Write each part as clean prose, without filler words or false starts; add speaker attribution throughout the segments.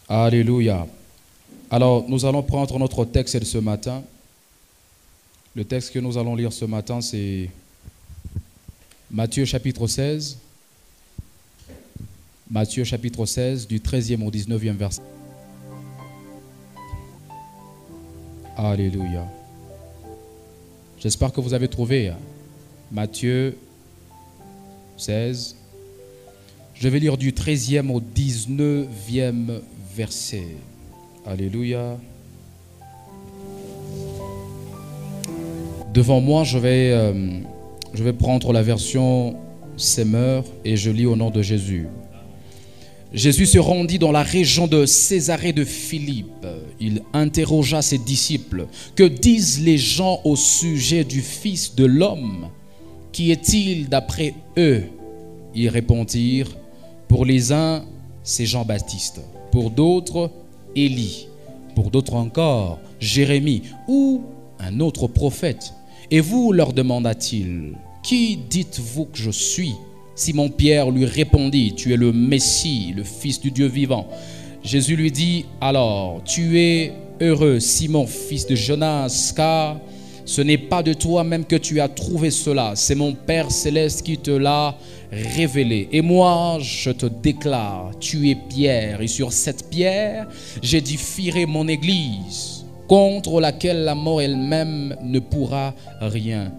Speaker 1: Alléluia. Alors, nous allons prendre notre texte de ce matin. Le texte que nous allons lire ce matin, c'est Matthieu chapitre 16. Matthieu chapitre 16, du 13e au 19e verset. Alléluia. J'espère que vous avez trouvé Matthieu 16. Je vais lire du 13e au 19e verset. Alléluia. Devant moi, je vais prendre la version Semeur et je lis au nom de Jésus. Jésus se rendit dans la région de Césarée de Philippe. Il interrogea ses disciples. Que disent les gens au sujet du Fils de l'homme? Qui est-il d'après eux? Ils répondirent, pour les uns, c'est Jean-Baptiste. Pour d'autres, Élie. Pour d'autres encore, Jérémie ou un autre prophète. Et vous, leur demanda-t-il, qui dites-vous que je suis? Simon-Pierre lui répondit, tu es le Messie, le Fils du Dieu vivant. Jésus lui dit, alors, tu es heureux, Simon, fils de Jonas, car ce n'est pas de toi-même que tu as trouvé cela, c'est mon Père céleste qui te l'a révélé. Et moi, je te déclare, tu es Pierre, et sur cette pierre, j'édifierai mon église, contre laquelle la mort elle-même ne pourra rien.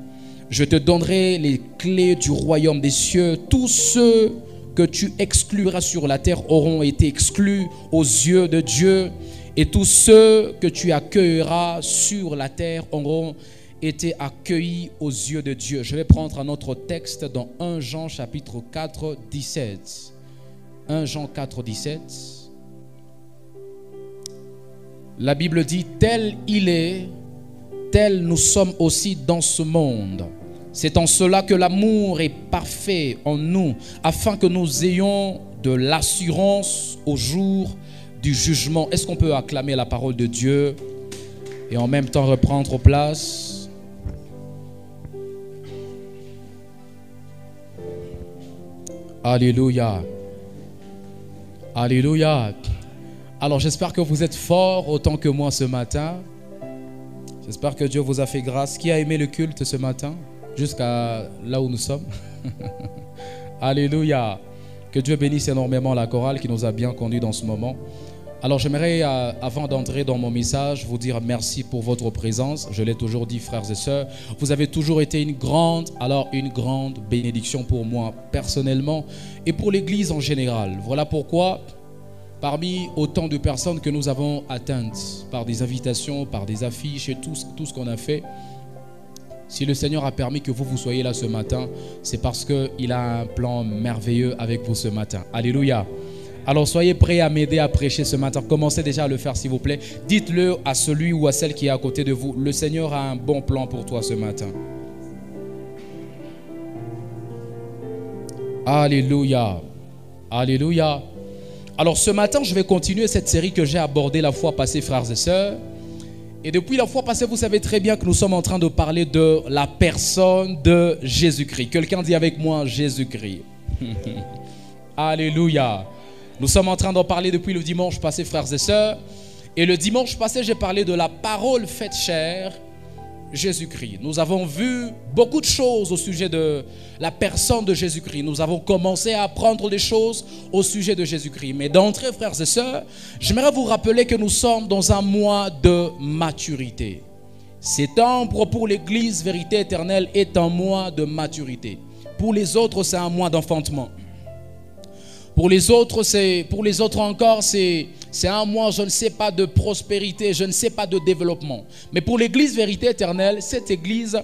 Speaker 1: Je te donnerai les clés du royaume des cieux. Tous ceux que tu excluras sur la terre auront été exclus aux yeux de Dieu. Et tous ceux que tu accueilleras sur la terre auront été accueillis aux yeux de Dieu. Je vais prendre un autre texte dans 1 Jean chapitre 4, 17. 1 Jean 4, 17. La Bible dit, tel il est, tel nous sommes aussi dans ce monde. C'est en cela que l'amour est parfait en nous, afin que nous ayons de l'assurance au jour du jugement. Est-ce qu'on peut acclamer la parole de Dieu et en même temps reprendre place? Alléluia. Alléluia. Alors j'espère que vous êtes forts autant que moi ce matin. J'espère que Dieu vous a fait grâce. Qui a aimé le culte ce matin? Jusqu'à là où nous sommes. Alléluia. Que Dieu bénisse énormément la chorale qui nous a bien conduits dans ce moment. Alors j'aimerais, avant d'entrer dans mon message, vous dire merci pour votre présence. Je l'ai toujours dit, frères et sœurs. Vous avez toujours été une grande bénédiction pour moi personnellement et pour l'Église en général. Voilà pourquoi, parmi autant de personnes que nous avons atteintes par des invitations, par des affiches et tout ce qu'on a fait, si le Seigneur a permis que vous soyez là ce matin, c'est parce qu'il a un plan merveilleux avec vous ce matin. Alléluia. Alors soyez prêts à m'aider à prêcher ce matin. Commencez déjà à le faire s'il vous plaît. Dites-le à celui ou à celle qui est à côté de vous. Le Seigneur a un bon plan pour toi ce matin. Alléluia. Alléluia. Alors ce matin, je vais continuer cette série que j'ai abordée la fois passée, frères et sœurs. Et depuis la fois passée, vous savez très bien que nous sommes en train de parler de la personne de Jésus-Christ. Quelqu'un dit avec moi Jésus-Christ. Alléluia. Nous sommes en train d'en parler depuis le dimanche passé, frères et sœurs. Et le dimanche passé, j'ai parlé de la parole faite chair, Jésus-Christ. Nous avons vu beaucoup de choses au sujet de la personne de Jésus-Christ. Nous avons commencé à apprendre des choses au sujet de Jésus-Christ. Mais d'entrée, frères et sœurs, j'aimerais vous rappeler que nous sommes dans un mois de maturité. Septembre pour l'Église Vérité Éternelle est un mois de maturité. Pour les autres, c'est un mois d'enfantement. Pour les autres encore, c'est un mois, je ne sais pas, de prospérité, je ne sais pas, de développement. Mais pour l'Église Vérité Éternelle, cette Église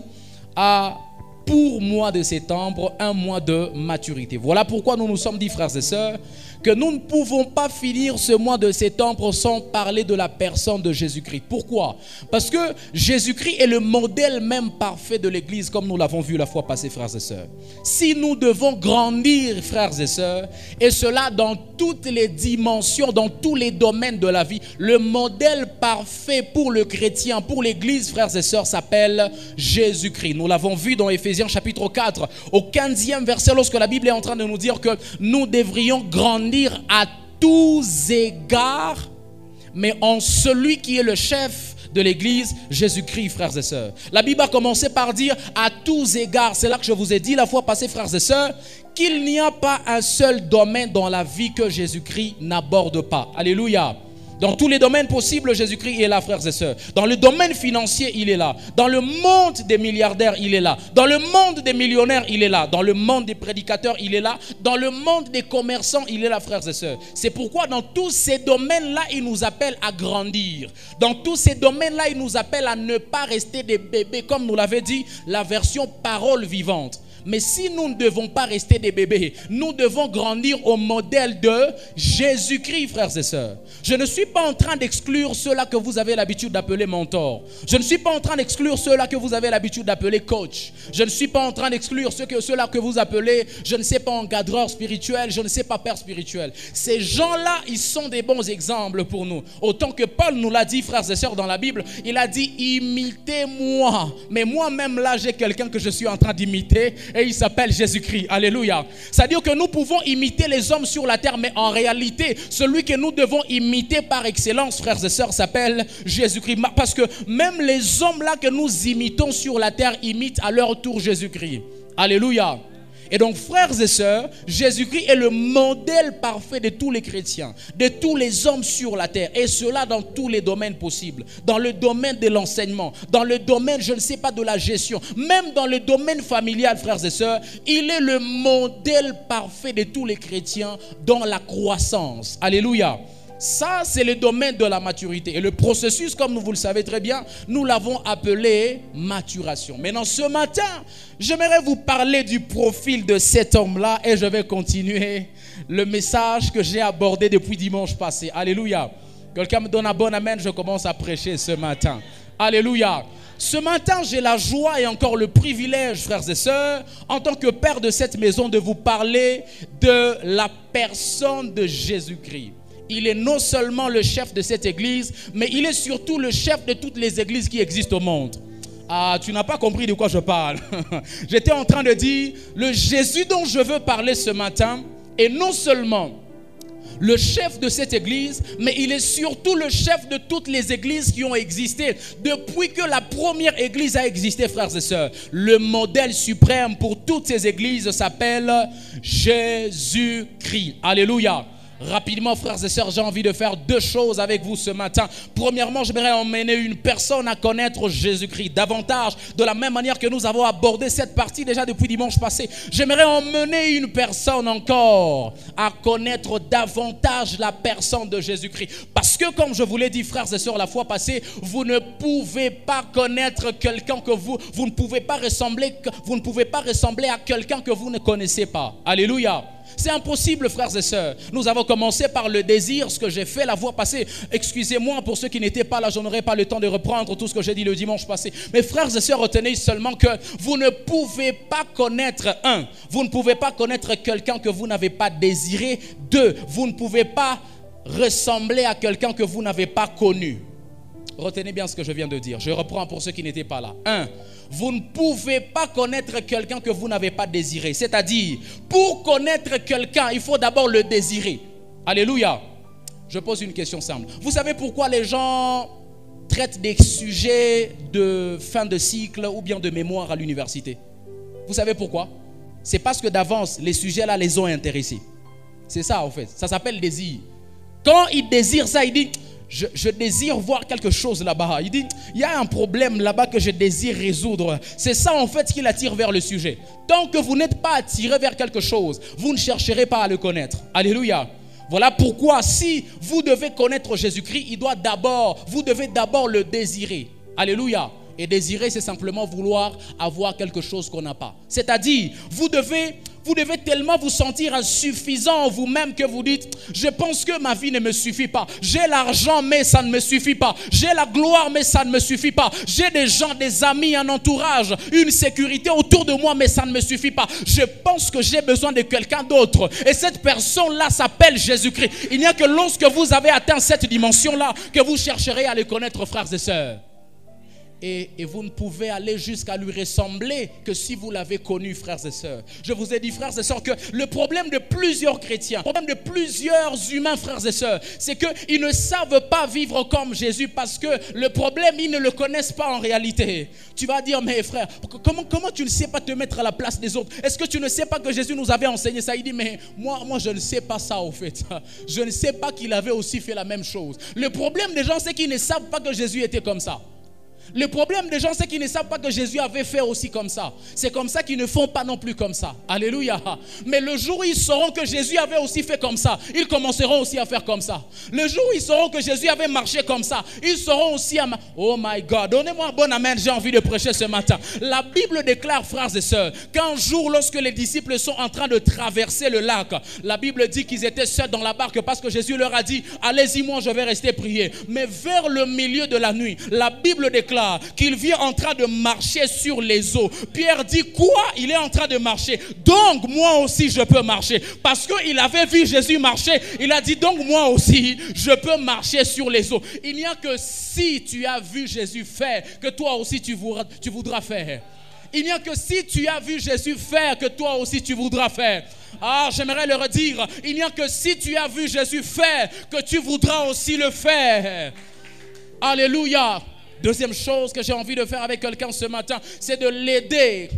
Speaker 1: a pour mois de septembre un mois de maturité. Voilà pourquoi nous nous sommes dit, frères et sœurs, que nous ne pouvons pas finir ce mois de septembre sans parler de la personne de Jésus-Christ. Pourquoi? Parce que Jésus-Christ est le modèle même parfait de l'Église, comme nous l'avons vu la fois passée, frères et sœurs. Si nous devons grandir, frères et sœurs, et cela dans toutes les dimensions, dans tous les domaines de la vie, le modèle parfait pour le chrétien, pour l'Église, frères et sœurs, s'appelle Jésus-Christ. Nous l'avons vu dans Éphésiens chapitre 4, au 15e verset, lorsque la Bible est en train de nous dire que nous devrions grandir à tous égards mais en celui qui est le chef de l'Église, Jésus-Christ, frères et sœurs. La Bible a commencé par dire à tous égards, c'est là que je vous ai dit la fois passée, frères et sœurs, qu'il n'y a pas un seul domaine dans la vie que Jésus-Christ n'aborde pas. Alléluia. Dans tous les domaines possibles, Jésus-Christ est là, frères et sœurs. Dans le domaine financier, il est là. Dans le monde des milliardaires, il est là. Dans le monde des millionnaires, il est là. Dans le monde des prédicateurs, il est là. Dans le monde des commerçants, il est là, frères et sœurs. C'est pourquoi dans tous ces domaines-là, il nous appelle à grandir. Dans tous ces domaines-là, il nous appelle à ne pas rester des bébés, comme nous l'avait dit la version parole vivante. Mais si nous ne devons pas rester des bébés, nous devons grandir au modèle de Jésus-Christ, frères et sœurs. Je ne suis pas en train d'exclure ceux-là que vous avez l'habitude d'appeler mentor. Je ne suis pas en train d'exclure ceux-là que vous avez l'habitude d'appeler coach. Je ne suis pas en train d'exclure ceux-là que vous appelez, je ne sais pas, encadreur spirituel, je ne sais pas, père spirituel. Ces gens-là, ils sont des bons exemples pour nous. Autant que Paul nous l'a dit, frères et sœurs, dans la Bible, il a dit, imitez-moi. Mais moi-même, là, j'ai quelqu'un que je suis en train d'imiter. Et il s'appelle Jésus-Christ. Alléluia. C'est-à-dire que nous pouvons imiter les hommes sur la terre, mais en réalité, celui que nous devons imiter par excellence, frères et sœurs, s'appelle Jésus-Christ. Parce que même les hommes là que nous imitons sur la terre imitent à leur tour Jésus-Christ. Alléluia. Et donc, frères et sœurs, Jésus-Christ est le modèle parfait de tous les chrétiens, de tous les hommes sur la terre. Et cela dans tous les domaines possibles. Dans le domaine de l'enseignement, dans le domaine, je ne sais pas, de la gestion, même dans le domaine familial, frères et sœurs, il est le modèle parfait de tous les chrétiens dans la croissance. Alléluia. Ça, c'est le domaine de la maturité. Et le processus, comme vous le savez très bien, nous l'avons appelé maturation. Maintenant, ce matin, j'aimerais vous parler du profil de cet homme-là et je vais continuer le message que j'ai abordé depuis dimanche passé. Alléluia. Quelqu'un me donne un bon amen, je commence à prêcher ce matin. Alléluia. Ce matin, j'ai la joie et encore le privilège, frères et sœurs, en tant que père de cette maison, de vous parler de la personne de Jésus-Christ. Il est non seulement le chef de cette église, mais il est surtout le chef de toutes les églises qui existent au monde. Ah, tu n'as pas compris de quoi je parle. J'étais en train de dire, le Jésus dont je veux parler ce matin est non seulement le chef de cette église, mais il est surtout le chef de toutes les églises qui ont existé depuis que la première église a existé, frères et sœurs. Le modèle suprême pour toutes ces églises s'appelle Jésus-Christ. Alléluia. Rapidement, frères et sœurs, j'ai envie de faire deux choses avec vous ce matin. Premièrement, j'aimerais emmener une personne à connaître Jésus-Christ davantage, de la même manière que nous avons abordé cette partie déjà depuis dimanche passé. J'aimerais emmener une personne encore à connaître davantage la personne de Jésus-Christ. Parce que, comme je vous l'ai dit, frères et sœurs, la fois passée, vous ne pouvez pas connaître quelqu'un que vous ne pouvez pas ressembler à quelqu'un que vous ne connaissez pas. Alléluia. C'est impossible, frères et sœurs. Nous avons commencé par le désir, ce que j'ai fait la fois passée. Excusez-moi pour ceux qui n'étaient pas là, je n'aurai pas le temps de reprendre tout ce que j'ai dit le dimanche passé. Mais frères et sœurs, retenez seulement que vous ne pouvez pas connaître, vous ne pouvez pas connaître quelqu'un que vous n'avez pas désiré. Deux, vous ne pouvez pas ressembler à quelqu'un que vous n'avez pas connu. Retenez bien ce que je viens de dire. Je reprends pour ceux qui n'étaient pas là. Vous ne pouvez pas connaître quelqu'un que vous n'avez pas désiré. C'est-à-dire, pour connaître quelqu'un, il faut d'abord le désirer. Alléluia. Je pose une question simple. Vous savez pourquoi les gens traitent des sujets de fin de cycle ou bien de mémoire à l'université? Vous savez pourquoi? C'est parce que d'avance, les sujets-là les ont intéressés. C'est ça en fait. Ça s'appelle désir. Quand il désire ça, il dit... Je désire voir quelque chose là-bas. Il dit, il y a un problème là-bas que je désire résoudre. C'est ça en fait qui l'attire vers le sujet. Tant que vous n'êtes pas attiré vers quelque chose, vous ne chercherez pas à le connaître. Alléluia. Voilà pourquoi si vous devez connaître Jésus-Christ, vous devez d'abord le désirer. Alléluia. Et désirer, c'est simplement vouloir avoir quelque chose qu'on n'a pas. C'est-à-dire, vous devez tellement vous sentir insuffisant en vous-même que vous dites, je pense que ma vie ne me suffit pas. J'ai l'argent, mais ça ne me suffit pas. J'ai la gloire, mais ça ne me suffit pas. J'ai des gens, des amis, un entourage, une sécurité autour de moi, mais ça ne me suffit pas. Je pense que j'ai besoin de quelqu'un d'autre. Et cette personne-là s'appelle Jésus-Christ. Il n'y a que lorsque vous avez atteint cette dimension-là que vous chercherez à le connaître, frères et sœurs. Et vous ne pouvez aller jusqu'à lui ressembler que si vous l'avez connu, frères et sœurs. Je vous ai dit, frères et sœurs, que le problème de plusieurs chrétiens, le problème de plusieurs humains, frères et sœurs, c'est qu'ils ne savent pas vivre comme Jésus parce que le problème, ils ne le connaissent pas en réalité. Tu vas dire, mais frère, comment tu ne sais pas te mettre à la place des autres? Est-ce que tu ne sais pas que Jésus nous avait enseigné ça? Il dit, mais moi je ne sais pas ça au fait. Je ne sais pas qu'il avait aussi fait la même chose. Le problème des gens, c'est qu'ils ne savent pas que Jésus était comme ça. Le problème des gens, c'est qu'ils ne savent pas que Jésus avait fait aussi comme ça. C'est comme ça qu'ils ne font pas non plus comme ça. Alléluia. Mais le jour où ils sauront que Jésus avait aussi fait comme ça, ils commenceront aussi à faire comme ça. Le jour où ils sauront que Jésus avait marché comme ça, ils sauront aussi à... Oh my God, donnez-moi un bon amen, j'ai envie de prêcher ce matin. La Bible déclare, frères et sœurs, qu'un jour, lorsque les disciples sont en train de traverser le lac, la Bible dit qu'ils étaient seuls dans la barque parce que Jésus leur a dit, allez-y, moi je vais rester prier. Mais vers le milieu de la nuit, la Bible déclare qu'il vient en train de marcher sur les eaux. Pierre dit, quoi? Il est en train de marcher. Donc moi aussi je peux marcher. Parce qu'il avait vu Jésus marcher. Il a dit, donc moi aussi je peux marcher sur les eaux. Il n'y a que si tu as vu Jésus faire que toi aussi tu voudras faire. Il n'y a que si tu as vu Jésus faire que toi aussi tu voudras faire. Ah, j'aimerais le redire. Il n'y a que si tu as vu Jésus faire que tu voudras aussi le faire. Alléluia. Deuxième chose que j'ai envie de faire avec quelqu'un ce matin, c'est de l'aider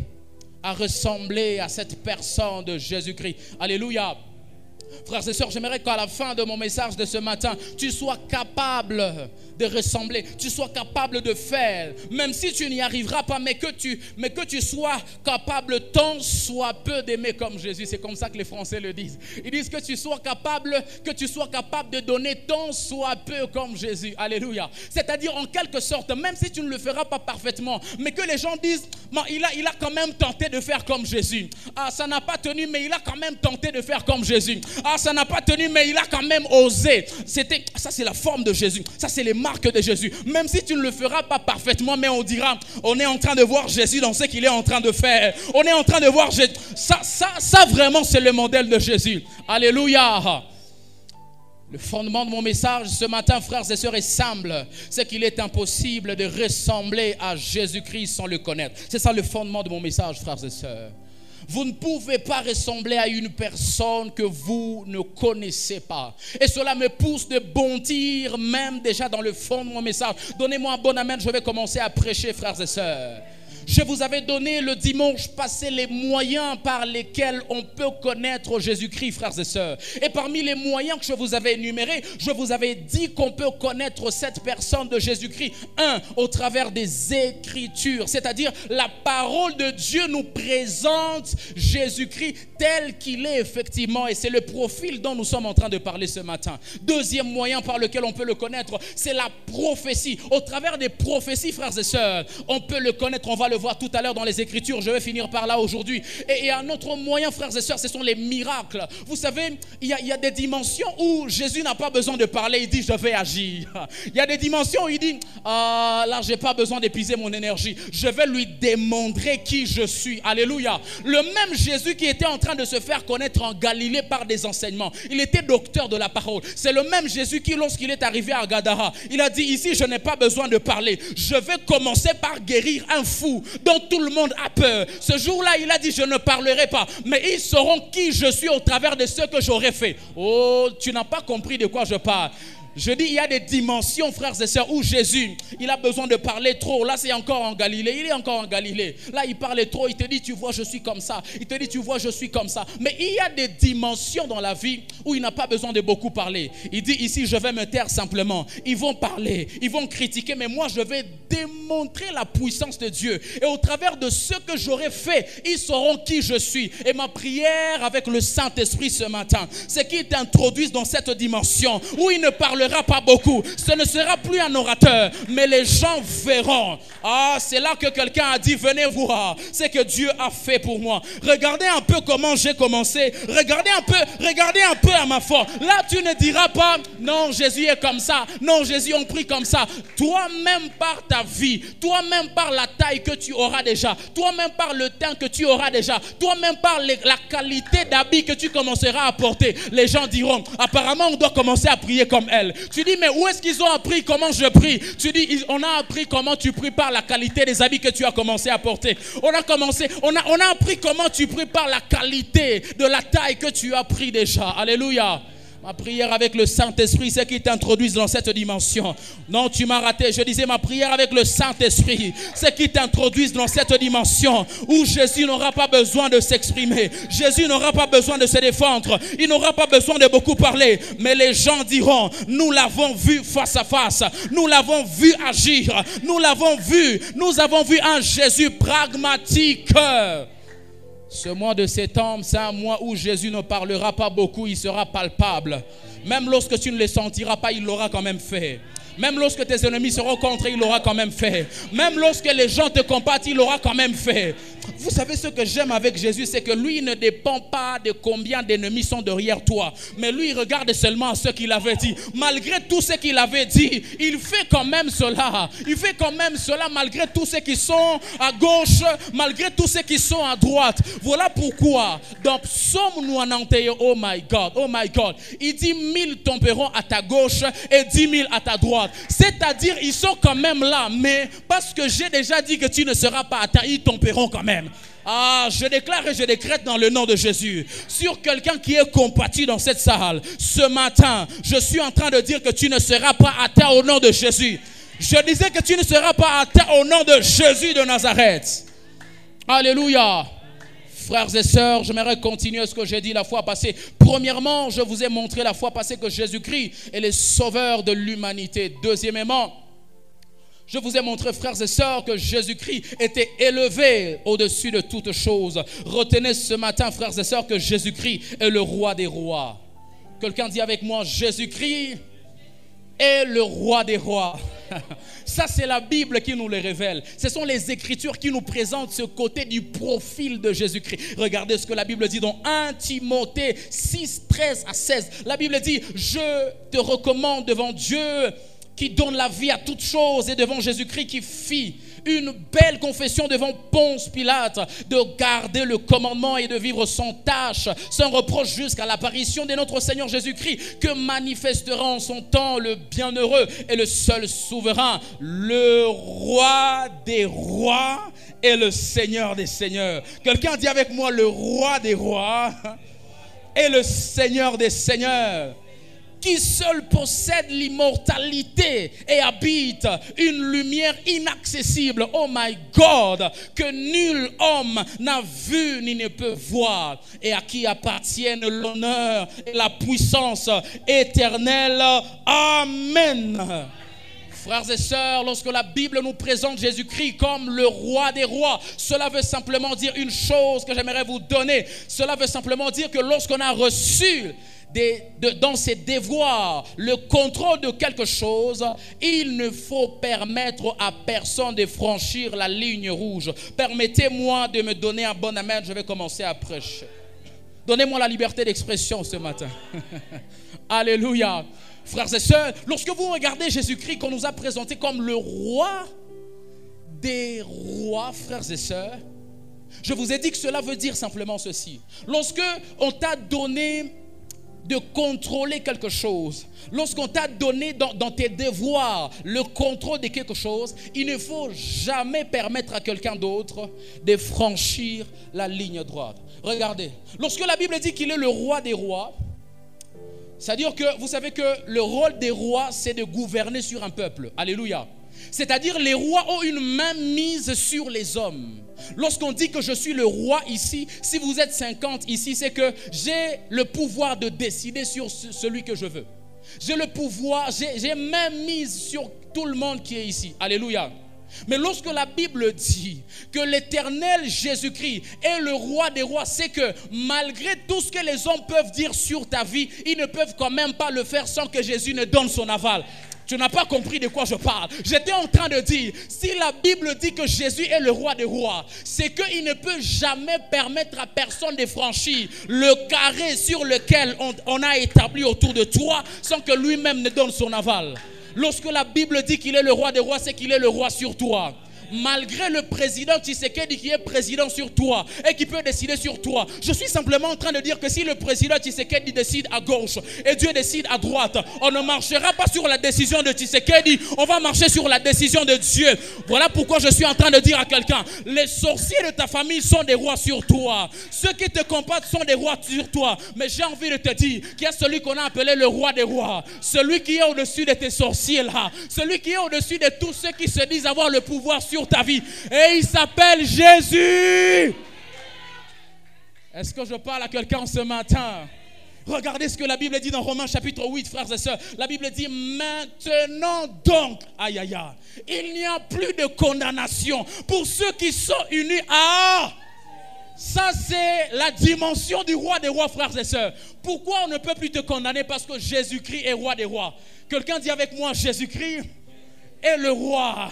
Speaker 1: à ressembler à cette personne de Jésus-Christ. Alléluia. Frères et sœurs, j'aimerais qu'à la fin de mon message de ce matin, tu sois capable de ressembler, tu sois capable de faire, même si tu n'y arriveras pas, mais que tu sois capable tant soit peu d'aimer comme Jésus. C'est comme ça que les Français le disent. Ils disent que tu sois capable de donner tant soit peu comme Jésus. Alléluia. C'est-à-dire en quelque sorte, même si tu ne le feras pas parfaitement, mais que les gens disent, il a quand même tenté de faire comme Jésus. Ah, ça n'a pas tenu, mais il a quand même tenté de faire comme Jésus. Ah, ça n'a pas tenu, mais il a quand même osé. Ça, c'est la forme de Jésus. Ça, c'est les marques de Jésus. Même si tu ne le feras pas parfaitement, mais on dira, on est en train de voir Jésus dans ce qu'il est en train de faire. On est en train de voir Jésus. Ça vraiment, c'est le modèle de Jésus. Alléluia. Le fondement de mon message ce matin, frères et sœurs, est simple. C'est qu'il est impossible de ressembler à Jésus-Christ sans le connaître. C'est ça le fondement de mon message, frères et sœurs. Vous ne pouvez pas ressembler à une personne que vous ne connaissez pas. Et cela me pousse de bondir même déjà dans le fond de mon message. Donnez-moi un bon amen, je vais commencer à prêcher, frères et sœurs. Je vous avais donné le dimanche passé les moyens par lesquels on peut connaître Jésus-Christ, frères et sœurs. Et parmi les moyens que je vous avais énumérés, je vous avais dit qu'on peut connaître cette personne de Jésus-Christ. Au travers des Écritures, c'est-à-dire la parole de Dieu nous présente Jésus-Christ tel qu'il est effectivement. Et c'est le profil dont nous sommes en train de parler ce matin. Deuxième moyen par lequel on peut le connaître, c'est la prophétie. Au travers des prophéties, frères et sœurs, on peut le connaître. On va le voir tout à l'heure dans les Écritures. Je vais finir par là aujourd'hui. Et un autre moyen, frères et sœurs, ce sont les miracles. Vous savez, il y a des dimensions où Jésus n'a pas besoin de parler. Il dit, je vais agir. Il y a des dimensions où il dit, là, je n'ai pas besoin d'épuiser mon énergie. Je vais lui démontrer qui je suis. Alléluia. Le même Jésus qui était en train de se faire connaître en Galilée par des enseignements. Il était docteur de la parole. C'est le même Jésus qui, lorsqu'il est arrivé à Gadara, il a dit, ici, je n'ai pas besoin de parler. Je vais commencer par guérir un fou dont tout le monde a peur. Ce jour-là, il a dit, je ne parlerai pas, mais ils sauront qui je suis au travers de ce que j'aurai fait. Oh, tu n'as pas compris de quoi je parle. Je dis, il y a des dimensions, frères et sœurs, où Jésus, il a besoin de parler trop. Là, c'est encore en Galilée. Il est encore en Galilée. Là, il parlait trop. Il te dit, tu vois, je suis comme ça. Il te dit, tu vois, je suis comme ça. Mais il y a des dimensions dans la vie où il n'a pas besoin de beaucoup parler. Il dit, ici, je vais me taire simplement. Ils vont parler, ils vont critiquer, mais moi, je vais démontrer la puissance de Dieu. Et au travers de ce que j'aurai fait, ils sauront qui je suis. Et ma prière avec le Saint-Esprit ce matin, c'est qu'il t'introduise dans cette dimension où il ne parlera pas beaucoup. Ce ne sera plus un orateur, mais les gens verront. Ah, c'est là que quelqu'un a dit, venez voir ce que Dieu a fait pour moi. Regardez un peu comment j'ai commencé. Regardez un peu à ma foi. Là, tu ne diras pas, non, Jésus est comme ça. Non, Jésus on prie comme ça. Toi-même par ta vie, toi-même par la taille que tu auras déjà, toi-même par le teint que tu auras déjà, toi-même par la qualité d'habit que tu commenceras à porter, les gens diront, apparemment on doit commencer à prier comme elle. Tu dis, mais où est-ce qu'ils ont appris comment je prie? Tu dis, on a appris comment tu pries par la qualité des habits que tu as commencé à porter. On a appris comment tu pries par la qualité de la taille que tu as pris déjà. Alléluia. Ma prière avec le Saint-Esprit, c'est qu'il t'introduise dans cette dimension. Non, tu m'as raté. Je disais ma prière avec le Saint-Esprit, c'est qu'il t'introduise dans cette dimension où Jésus n'aura pas besoin de s'exprimer. Jésus n'aura pas besoin de se défendre. Il n'aura pas besoin de beaucoup parler. Mais les gens diront, nous l'avons vu face à face. Nous l'avons vu agir. Nous l'avons vu. Nous avons vu un Jésus pragmatique. Ce mois de septembre, c'est un mois où Jésus ne parlera pas beaucoup, il sera palpable. Même lorsque tu ne le sentiras pas, il l'aura quand même fait. Même lorsque tes ennemis seront contre, il l'aura quand même fait. Même lorsque les gens te combattent, il l'aura quand même fait. Vous savez ce que j'aime avec Jésus, c'est que lui, il ne dépend pas de combien d'ennemis sont derrière toi. Mais lui, il regarde seulement à ce qu'il avait dit. Malgré tout ce qu'il avait dit, il fait quand même cela. Il fait quand même cela malgré tous ceux qui sont à gauche, malgré tous ceux qui sont à droite. Voilà pourquoi, dans Psaume 91, oh my God, il dit 1000 tomberont à ta gauche et 10 000 à ta droite. C'est-à-dire, ils sont quand même là, mais parce que j'ai déjà dit que tu ne seras pas atteint, ils tomberont quand même. Ah, je déclare et je décrète dans le nom de Jésus sur quelqu'un qui est combattu dans cette salle. Ce matin, je suis en train de dire que tu ne seras pas atteint au nom de Jésus. Je disais que tu ne seras pas atteint au nom de Jésus de Nazareth. Alléluia. Frères et sœurs, j'aimerais continuer ce que j'ai dit la fois passée. Premièrement, je vous ai montré la fois passée que Jésus-Christ est le sauveur de l'humanité. Deuxièmement, je vous ai montré, frères et sœurs, que Jésus-Christ était élevé au-dessus de toutes choses. Retenez ce matin, frères et sœurs, que Jésus-Christ est le roi des rois. Quelqu'un dit avec moi, Jésus-Christ est le roi des rois. Ça, c'est la Bible qui nous le révèle. Ce sont les Écritures qui nous présentent ce côté du profil de Jésus-Christ. Regardez ce que la Bible dit dans 1 Timothée 6, 13 à 16. La Bible dit, je te recommande devant Dieu qui donne la vie à toutes choses et devant Jésus-Christ qui fit une belle confession devant Ponce Pilate de garder le commandement et de vivre sans tâche, sans reproche jusqu'à l'apparition de notre Seigneur Jésus-Christ que manifestera en son temps le bienheureux et le seul souverain, le roi des rois et le Seigneur des seigneurs. Quelqu'un dit avec moi le roi des rois et le Seigneur des seigneurs, qui seul possède l'immortalité et habite une lumière inaccessible, oh my God, que nul homme n'a vu ni ne peut voir, et à qui appartiennent l'honneur et la puissance éternelle. Amen. Frères et sœurs, lorsque la Bible nous présente Jésus-Christ comme le roi des rois, cela veut simplement dire une chose que j'aimerais vous donner. Cela veut simplement dire que lorsqu'on a reçu dans ses devoirs le contrôle de quelque chose, il ne faut permettre à personne de franchir la ligne rouge. Permettez-moi de me donner un bon amen, je vais commencer à prêcher. Donnez-moi la liberté d'expression ce matin. Alléluia. Frères et sœurs, lorsque vous regardez Jésus-Christ qu'on nous a présenté comme le roi des rois, frères et sœurs, je vous ai dit que cela veut dire simplement ceci. Lorsque on t'a donné de contrôler quelque chose, lorsqu'on t'a donné dans tes devoirs le contrôle de quelque chose, il ne faut jamais permettre à quelqu'un d'autre de franchir la ligne droite. Regardez, lorsque la Bible dit qu'il est le roi des rois, c'est-à-dire que vous savez que le rôle des rois, c'est de gouverner sur un peuple. Alléluia. C'est-à-dire les rois ont une main mise sur les hommes. Lorsqu'on dit que je suis le roi ici, si vous êtes 50 ici, c'est que j'ai le pouvoir de décider sur celui que je veux. J'ai le pouvoir, j'ai main mise sur tout le monde qui est ici. Alléluia. Mais lorsque la Bible dit que l'Éternel Jésus-Christ est le roi des rois, c'est que malgré tout ce que les hommes peuvent dire sur ta vie, ils ne peuvent quand même pas le faire sans que Jésus ne donne son aval. Tu n'as pas compris de quoi je parle. J'étais en train de dire, si la Bible dit que Jésus est le roi des rois, c'est qu'il ne peut jamais permettre à personne de franchir le carré sur lequel on a établi autour de toi sans que lui-même ne donne son aval. Lorsque la Bible dit qu'il est le roi des rois, c'est qu'il est le roi sur toi. malgré le président Tshisekedi qui est président sur toi et qui peut décider sur toi. Je suis simplement en train de dire que si le président Tshisekedi décide à gauche et Dieu décide à droite, on ne marchera pas sur la décision de Tshisekedi, on va marcher sur la décision de Dieu. Voilà pourquoi je suis en train de dire à quelqu'un, les sorciers de ta famille sont des rois sur toi. Ceux qui te combattent sont des rois sur toi. Mais j'ai envie de te dire qu'il y a celui qu'on a appelé le roi des rois, celui qui est au-dessus de tes sorciers là, celui qui est au-dessus de tous ceux qui se disent avoir le pouvoir sur ta vie. Et il s'appelle Jésus. Est-ce que je parle à quelqu'un ce matin? Regardez ce que la Bible dit dans Romains chapitre 8, frères et sœurs. La Bible dit, maintenant donc, aïe aïe aïe, il n'y a plus de condamnation pour ceux qui sont unis à... Ça, c'est la dimension du roi des rois, frères et sœurs. Pourquoi on ne peut plus te condamner? Parce que Jésus-Christ est roi des rois. Quelqu'un dit avec moi, Jésus-Christ est le roi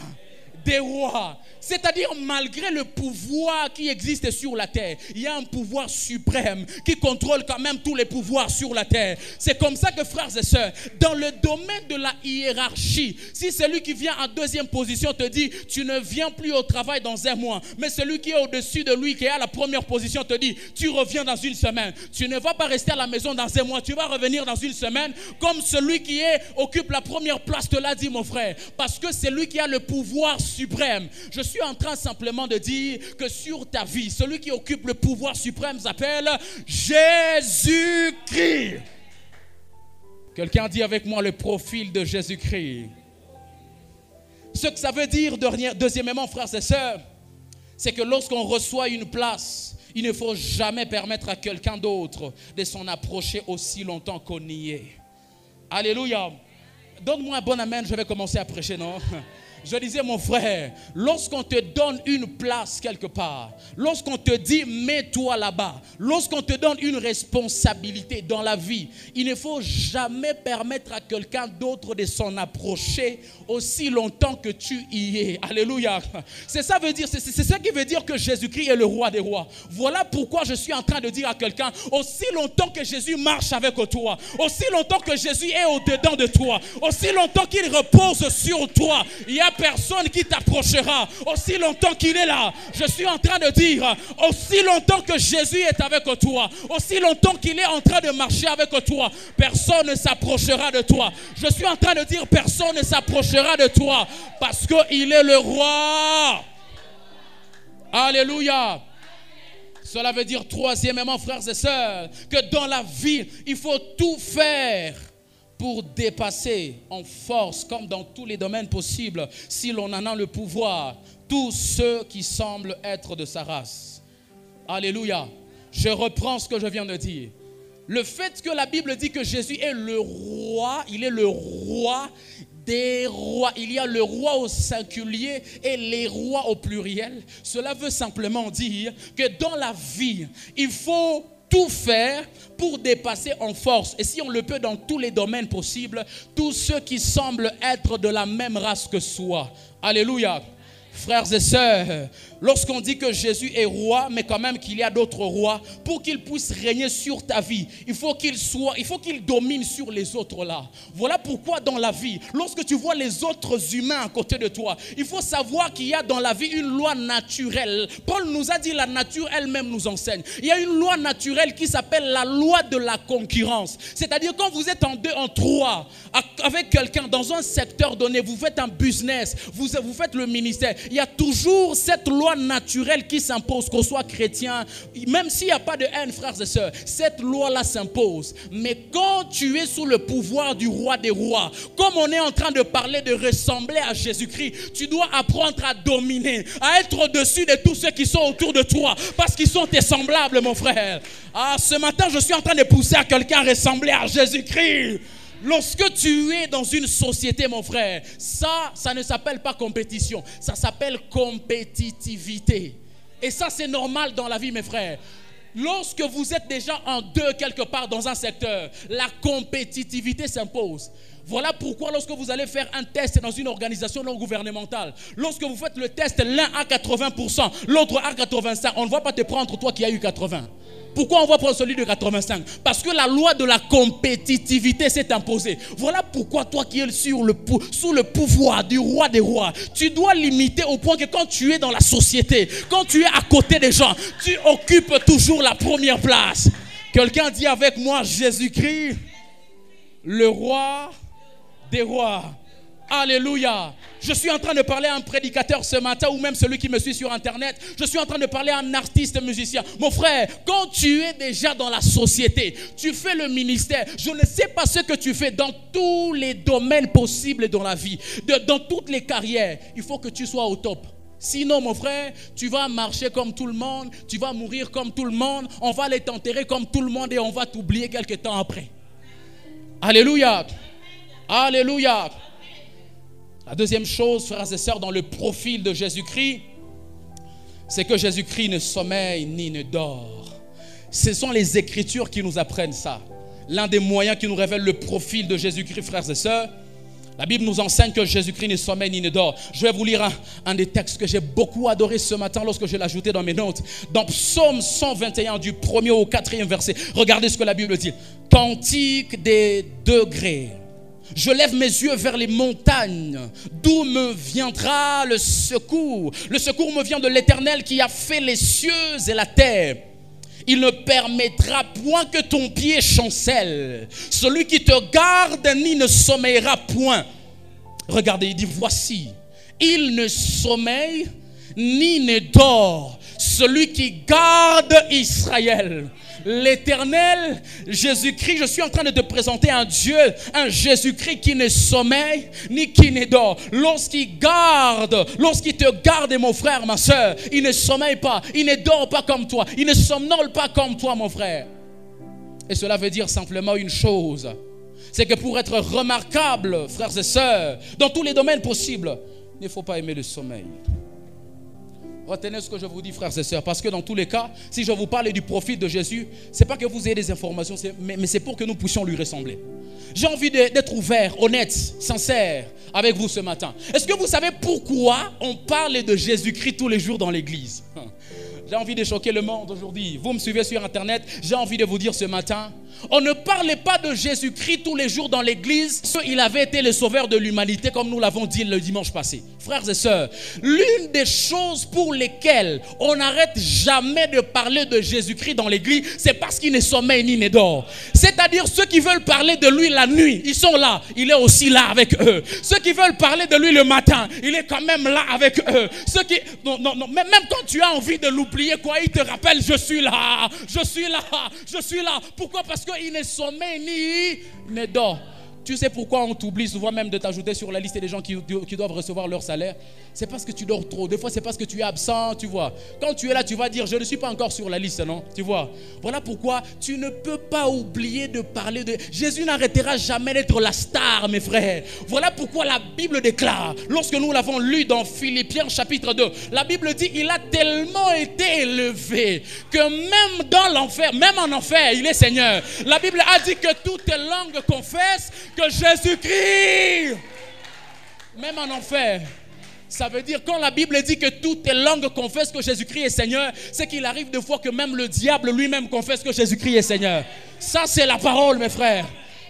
Speaker 1: des rois. C'est-à-dire, malgré le pouvoir qui existe sur la terre, il y a un pouvoir suprême qui contrôle quand même tous les pouvoirs sur la terre. C'est comme ça que, frères et sœurs, dans le domaine de la hiérarchie, si celui qui vient en deuxième position te dit, tu ne viens plus au travail dans un mois, mais celui qui est au-dessus de lui, qui est à la première position, te dit, tu reviens dans une semaine. Tu ne vas pas rester à la maison dans un mois, tu vas revenir dans une semaine, comme celui qui occupe la première place te l'a dit, mon frère, parce que c'est lui qui a le pouvoir suprême. Je suis en train simplement de dire que sur ta vie, celui qui occupe le pouvoir suprême s'appelle Jésus-Christ. Quelqu'un dit avec moi le profil de Jésus-Christ. Ce que ça veut dire, deuxièmement, frères et sœurs, c'est que lorsqu'on reçoit une place, il ne faut jamais permettre à quelqu'un d'autre de s'en approcher aussi longtemps qu'on y est. Alléluia. Donne-moi un bon amen, je vais commencer à prêcher, non? Je disais, mon frère, lorsqu'on te donne une place quelque part, lorsqu'on te dit mets-toi là-bas, lorsqu'on te donne une responsabilité dans la vie, il ne faut jamais permettre à quelqu'un d'autre de s'en approcher aussi longtemps que tu y es. Alléluia. C'est ça qui veut dire que Jésus-Christ est le roi des rois. Voilà pourquoi je suis en train de dire à quelqu'un, aussi longtemps que Jésus marche avec toi, aussi longtemps que Jésus est au-dedans de toi, aussi longtemps qu'il repose sur toi, il y a personne qui t'approchera aussi longtemps qu'il est là. Je suis en train de dire, aussi longtemps que Jésus est avec toi, aussi longtemps qu'il est en train de marcher avec toi, personne ne s'approchera de toi. Je suis en train de dire, personne ne s'approchera de toi parce qu'il est le roi. Alléluia. Cela veut dire, troisièmement, frères et sœurs, que dans la vie, il faut tout faire pour dépasser en force, comme dans tous les domaines possibles, si l'on en a le pouvoir, tous ceux qui semblent être de sa race. Alléluia. Je reprends ce que je viens de dire. Le fait que la Bible dit que Jésus est le roi, il est le roi des rois. Il y a le roi au singulier et les rois au pluriel. Cela veut simplement dire que dans la vie, il faut tout faire pour dépasser en force. Et si on le peut dans tous les domaines possibles, tous ceux qui semblent être de la même race que soi. Alléluia. Frères et sœurs, lorsqu'on dit que Jésus est roi, mais quand même qu'il y a d'autres rois, pour qu'il puisse régner sur ta vie, il faut qu'il domine sur les autres là. Voilà pourquoi dans la vie, lorsque tu vois les autres humains à côté de toi, il faut savoir qu'il y a dans la vie une loi naturelle. Paul nous a dit, la nature elle-même nous enseigne. Il y a une loi naturelle qui s'appelle la loi de la concurrence. C'est-à-dire quand vous êtes en deux, en trois, avec quelqu'un dans un secteur donné, vous faites un business, vous faites le ministère, il y a toujours cette loi naturelle qui s'impose, qu'on soit chrétien, même s'il n'y a pas de haine, frères et sœurs, cette loi-là s'impose. Mais quand tu es sous le pouvoir du roi des rois, comme on est en train de parler de ressembler à Jésus-Christ, tu dois apprendre à dominer, à être au-dessus de tous ceux qui sont autour de toi, parce qu'ils sont tes semblables, mon frère. Ah, ce matin, je suis en train de pousser à quelqu'un à ressembler à Jésus-Christ. Lorsque tu es dans une société, mon frère, ça ne s'appelle pas compétition, ça s'appelle compétitivité. Et ça, c'est normal dans la vie, mes frères. Lorsque vous êtes déjà en deux quelque part dans un secteur, la compétitivité s'impose. Voilà pourquoi lorsque vous allez faire un test dans une organisation non gouvernementale, lorsque vous faites le test, l'un a 80%, l'autre a 85%, on ne va pas te prendre toi qui as eu 80%. Pourquoi on va prendre celui de 85? Parce que la loi de la compétitivité s'est imposée. Voilà pourquoi toi qui es sous le pouvoir du roi des rois, tu dois limiter au point que quand tu es dans la société, quand tu es à côté des gens, tu occupes toujours la première place. Quelqu'un dit avec moi, Jésus-Christ, le roi des rois. Alléluia. Je suis en train de parler à un prédicateur ce matin ou même celui qui me suit sur internet. Je suis en train de parler à un artiste musicien. Mon frère, quand tu es déjà dans la société, tu fais le ministère. Je ne sais pas ce que tu fais dans tous les domaines possibles dans la vie, dans toutes les carrières. Il faut que tu sois au top. Sinon, mon frère, tu vas marcher comme tout le monde, tu vas mourir comme tout le monde, on va aller t'enterrer comme tout le monde et on va t'oublier quelque temps après. Alléluia. Alléluia. La deuxième chose, frères et sœurs, dans le profil de Jésus-Christ, c'est que Jésus-Christ ne sommeille ni ne dort. Ce sont les Écritures qui nous apprennent ça. L'un des moyens qui nous révèle le profil de Jésus-Christ, frères et sœurs, la Bible nous enseigne que Jésus-Christ ne sommeille ni ne dort. Je vais vous lire un des textes que j'ai beaucoup adoré ce matin lorsque je l'ai ajouté dans mes notes. Dans Psaume 121, du 1er au 4e verset. Regardez ce que la Bible dit. Cantique des degrés. Je lève mes yeux vers les montagnes. D'où me viendra le secours? Le secours me vient de l'Éternel qui a fait les cieux et la terre. Il ne permettra point que ton pied chancelle. Celui qui te garde ni ne sommeillera point. Regardez, il dit voici, il ne sommeille ni ne dort. Celui qui garde Israël. L'Éternel, Jésus-Christ, je suis en train de te présenter un Dieu, un Jésus-Christ qui ne sommeille ni qui ne dort. Lorsqu'il te garde, mon frère, ma soeur, il ne sommeille pas, il ne dort pas comme toi, il ne somnole pas comme toi, mon frère. Et cela veut dire simplement une chose, c'est que pour être remarquable, frères et sœurs, dans tous les domaines possibles, il ne faut pas aimer le sommeil. Retenez ce que je vous dis, frères et sœurs, parce que dans tous les cas, si je vous parle du profil de Jésus, ce n'est pas que vous ayez des informations, mais c'est pour que nous puissions lui ressembler. J'ai envie d'être ouvert, honnête, sincère avec vous ce matin. Est-ce que vous savez pourquoi on parle de Jésus-Christ tous les jours dans l'église? J'ai envie de choquer le monde aujourd'hui. Vous me suivez sur internet, j'ai envie de vous dire ce matin, on ne parlait pas de Jésus-Christ tous les jours dans l'église. Il avait été le sauveur de l'humanité comme nous l'avons dit le dimanche passé. Frères et sœurs, l'une des choses pour lesquelles on n'arrête jamais de parler de Jésus-Christ dans l'église, c'est parce qu'il ne sommeille ni ne dort. C'est-à-dire ceux qui veulent parler de lui la nuit, ils sont là, il est aussi là avec eux. Ceux qui veulent parler de lui le matin, il est quand même là avec eux. Ceux qui, même quand tu as envie de l'oublier, quoi, il te rappelle, je suis là, je suis là, je suis là. Pourquoi? Parce qu'il ne sommeille ni ne dort. Tu sais pourquoi on t'oublie souvent même de t'ajouter sur la liste des gens qui doivent recevoir leur salaire? C'est parce que tu dors trop. Des fois, c'est parce que tu es absent, tu vois. Quand tu es là, tu vas dire, je ne suis pas encore sur la liste, non? Tu vois. Voilà pourquoi tu ne peux pas oublier de parler de... Jésus n'arrêtera jamais d'être la star, mes frères. Voilà pourquoi la Bible déclare, lorsque nous l'avons lu dans Philippiens chapitre 2, la Bible dit, il a tellement été élevé que même dans l'enfer, même en enfer, il est Seigneur. La Bible a dit que toutes les langues confessent que Jésus-Christ, même en enfer, ça veut dire quand la Bible dit que toutes les langues confessent que Jésus-Christ est Seigneur, c'est qu'il arrive des fois que même le diable lui-même confesse que Jésus-Christ est Seigneur. Ça c'est la parole, mes frères.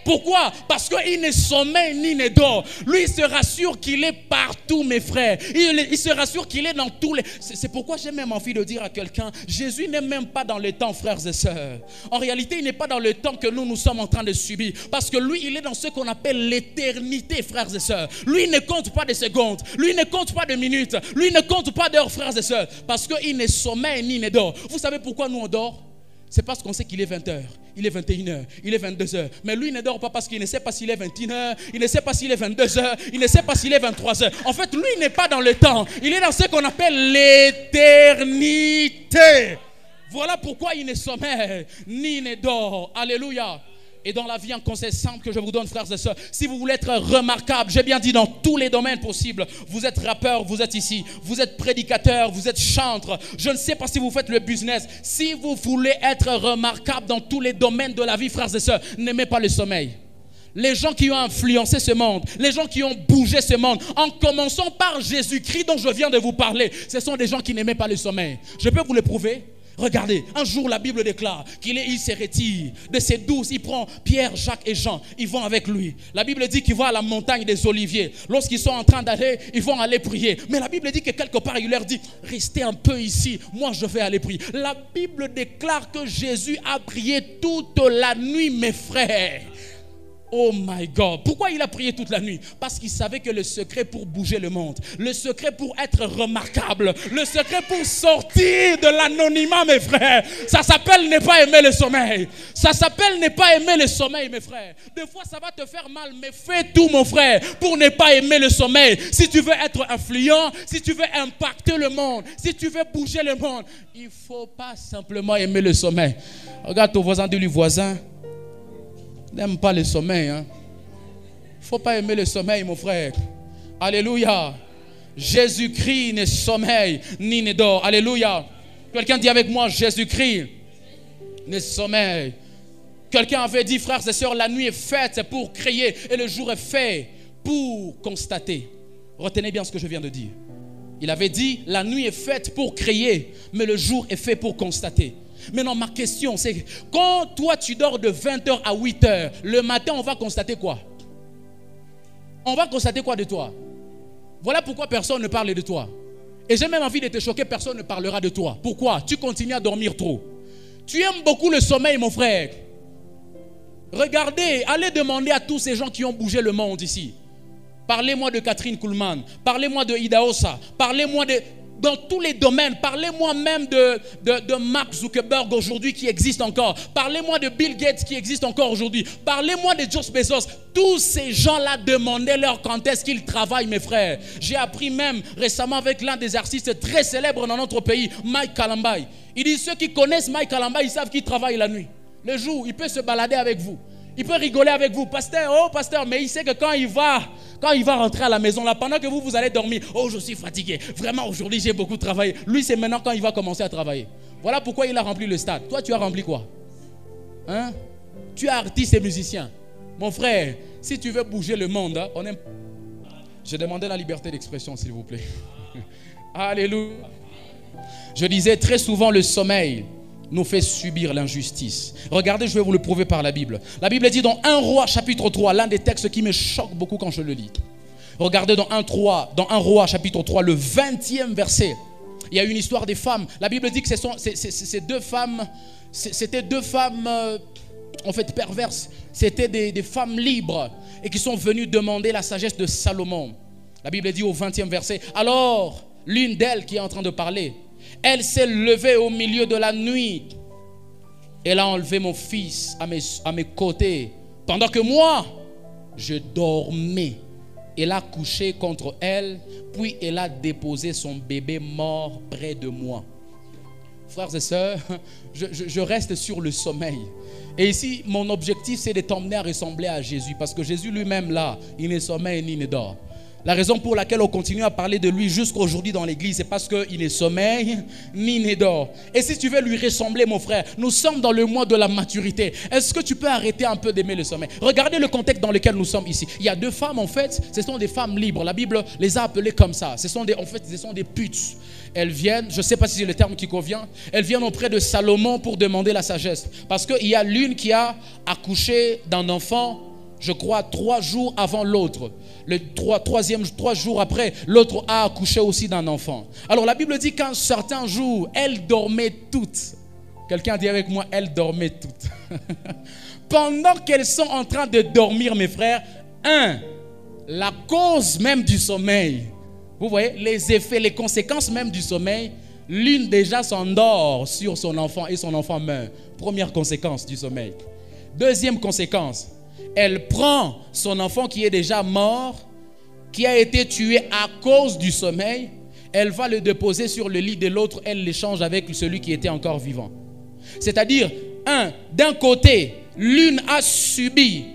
Speaker 1: Pourquoi? Parce qu'il ne sommeille ni ne dort. Lui, il se rassure qu'il est partout, mes frères. Il se rassure qu'il est dans tous les... C'est pourquoi j'ai même envie de dire à quelqu'un, Jésus n'est même pas dans le temps, frères et sœurs. En réalité, il n'est pas dans le temps que nous sommes en train de subir. Parce que lui, il est dans ce qu'on appelle l'éternité, frères et sœurs. Lui, il ne compte pas de secondes. Lui, il ne compte pas de minutes. Lui, il ne compte pas d'heures, frères et sœurs. Parce qu'il ne sommeille ni ne dort. Vous savez pourquoi nous on dort? C'est parce qu'on sait qu'il est 20h, il est 21h, il est 22h. Mais lui, il ne dort pas parce qu'il ne sait pas s'il est 21h, il ne sait pas s'il est 22h, il ne sait pas s'il est 23h. En fait, lui, il n'est pas dans le temps. Il est dans ce qu'on appelle l'éternité. Voilà pourquoi il ne sommeille ni ne dort. Alléluia. Et dans la vie, un conseil simple que je vous donne, frères et sœurs, si vous voulez être remarquable, j'ai bien dit dans tous les domaines possibles, vous êtes rappeur, vous êtes ici, vous êtes prédicateur, vous êtes chanteur, je ne sais pas si vous faites le business, si vous voulez être remarquable dans tous les domaines de la vie, frères et sœurs, n'aimez pas le sommeil. les gens qui ont influencé ce monde, les gens qui ont bougé ce monde, en commençant par Jésus-Christ dont je viens de vous parler, ce sont des gens qui n'aimaient pas le sommeil. Je peux vous le prouver. Regardez, un jour la Bible déclare il se retire de ses 12, il prend Pierre, Jacques et Jean, ils vont avec lui. La Bible dit qu'ils vont à la montagne des Oliviers. Lorsqu'ils sont en train d'aller, ils vont aller prier. Mais la Bible dit que quelque part il leur dit, restez un peu ici, moi je vais aller prier. La Bible déclare que Jésus a prié toute la nuit, mes frères. Oh my God. Pourquoi il a prié toute la nuit? Parce qu'il savait que le secret pour bouger le monde, le secret pour être remarquable, le secret pour sortir de l'anonymat, mes frères, ça s'appelle ne pas aimer le sommeil. Ça s'appelle ne pas aimer le sommeil, mes frères. Des fois, ça va te faire mal, mais fais tout, mon frère, pour ne pas aimer le sommeil. Si tu veux être influent, si tu veux impacter le monde, si tu veux bouger le monde, il ne faut pas simplement aimer le sommeil. Regarde ton voisin, dis-lui, voisin, n'aime pas le sommeil. Il ne faut pas aimer le sommeil, mon frère. Alléluia. Jésus-Christ ne sommeille ni ne dort. Alléluia. Quelqu'un dit avec moi, Jésus-Christ ne sommeille. Quelqu'un avait dit, frères et sœurs, la nuit est faite pour créer et le jour est fait pour constater. Retenez bien ce que je viens de dire. Il avait dit, la nuit est faite pour créer, mais le jour est fait pour constater. Maintenant, ma question, c'est quand toi tu dors de 20h à 8h, le matin, on va constater quoi? On va constater quoi de toi? Voilà pourquoi personne ne parle de toi. Et j'ai même envie de te choquer, personne ne parlera de toi. Pourquoi? Tu continues à dormir trop. Tu aimes beaucoup le sommeil, mon frère. Regardez, allez demander à tous ces gens qui ont bougé le monde ici. Parlez-moi de Catherine Kuhlman, parlez-moi de Ida Osa, parlez-moi de... Dans tous les domaines, parlez-moi même de Mark Zuckerberg aujourd'hui qui existe encore. Parlez-moi de Bill Gates qui existe encore aujourd'hui. Parlez-moi de Jeff Bezos. Tous ces gens-là, demandez-leur quand est-ce qu'ils travaillent, mes frères. J'ai appris même récemment avec l'un des artistes très célèbres dans notre pays, Mike Kalambay. Il dit ceux qui connaissent Mike Kalambay, ils savent qu'il travaille la nuit. Le jour, il peut se balader avec vous. Il peut rigoler avec vous. Pasteur, oh pasteur, mais il sait que quand il va rentrer à la maison, là, pendant que vous allez dormir, oh je suis fatigué, vraiment aujourd'hui j'ai beaucoup travaillé. Lui c'est maintenant quand il va commencer à travailler. Voilà pourquoi il a rempli le stade. Toi tu as rempli quoi? Hein? Tu es artiste et musicien. Mon frère, si tu veux bouger le monde, hein, on aime... Je demandais la liberté d'expression s'il vous plaît. Alléluia. Je disais très souvent le sommeil nous fait subir l'injustice. Regardez, je vais vous le prouver par la Bible. La Bible dit dans 1 Roi chapitre 3, l'un des textes qui me choque beaucoup quand je le lis. Regardez dans 1 Roi chapitre 3, le 20e verset. Il y a une histoire des femmes. La Bible dit que ces deux femmes, c'était deux femmes en fait perverses. C'était des femmes libres et qui sont venues demander la sagesse de Salomon. La Bible dit au 20e verset, alors l'une d'elles qui est en train de parler, elle s'est levée au milieu de la nuit. Elle a enlevé mon fils à mes côtés. Pendant que moi, je dormais. Elle a couché contre elle. Puis elle a déposé son bébé mort près de moi. Frères et sœurs, je reste sur le sommeil. Et ici, mon objectif, c'est de t'emmener à ressembler à Jésus. Parce que Jésus lui-même, là, il ne sommeille ni ne dort. La raison pour laquelle on continue à parler de lui jusqu'aujourd'hui dans l'église, c'est parce qu'il ne sommeille ni ne dort. Et si tu veux lui ressembler, mon frère, nous sommes dans le mois de la maturité. Est-ce que tu peux arrêter un peu d'aimer le sommeil? Regardez le contexte dans lequel nous sommes ici. Il y a deux femmes, en fait, ce sont des femmes libres. La Bible les a appelées comme ça. Ce sont des putes. Elles viennent, je ne sais pas si c'est le terme qui convient, elles viennent auprès de Salomon pour demander la sagesse. Parce qu'il y a l'une qui a accouché d'un enfant, je crois 3 jours avant l'autre. Le 3 jours après, l'autre a accouché aussi d'un enfant. Alors la Bible dit qu'un certain jour, elles dormaient toutes. Quelqu'un dit avec moi, elles dormaient toutes. Pendant qu'elles sont en train de dormir, mes frères, la cause même du sommeil, vous voyez, les effets, les conséquences même du sommeil, l'une déjà s'endort sur son enfant et son enfant meurt. Première conséquence du sommeil. Deuxième conséquence, elle prend son enfant qui est déjà mort, qui a été tué à cause du sommeil, elle va le déposer sur le lit de l'autre, elle l'échange avec celui qui était encore vivant. C'est-à-dire, d'un côté, l'une a subi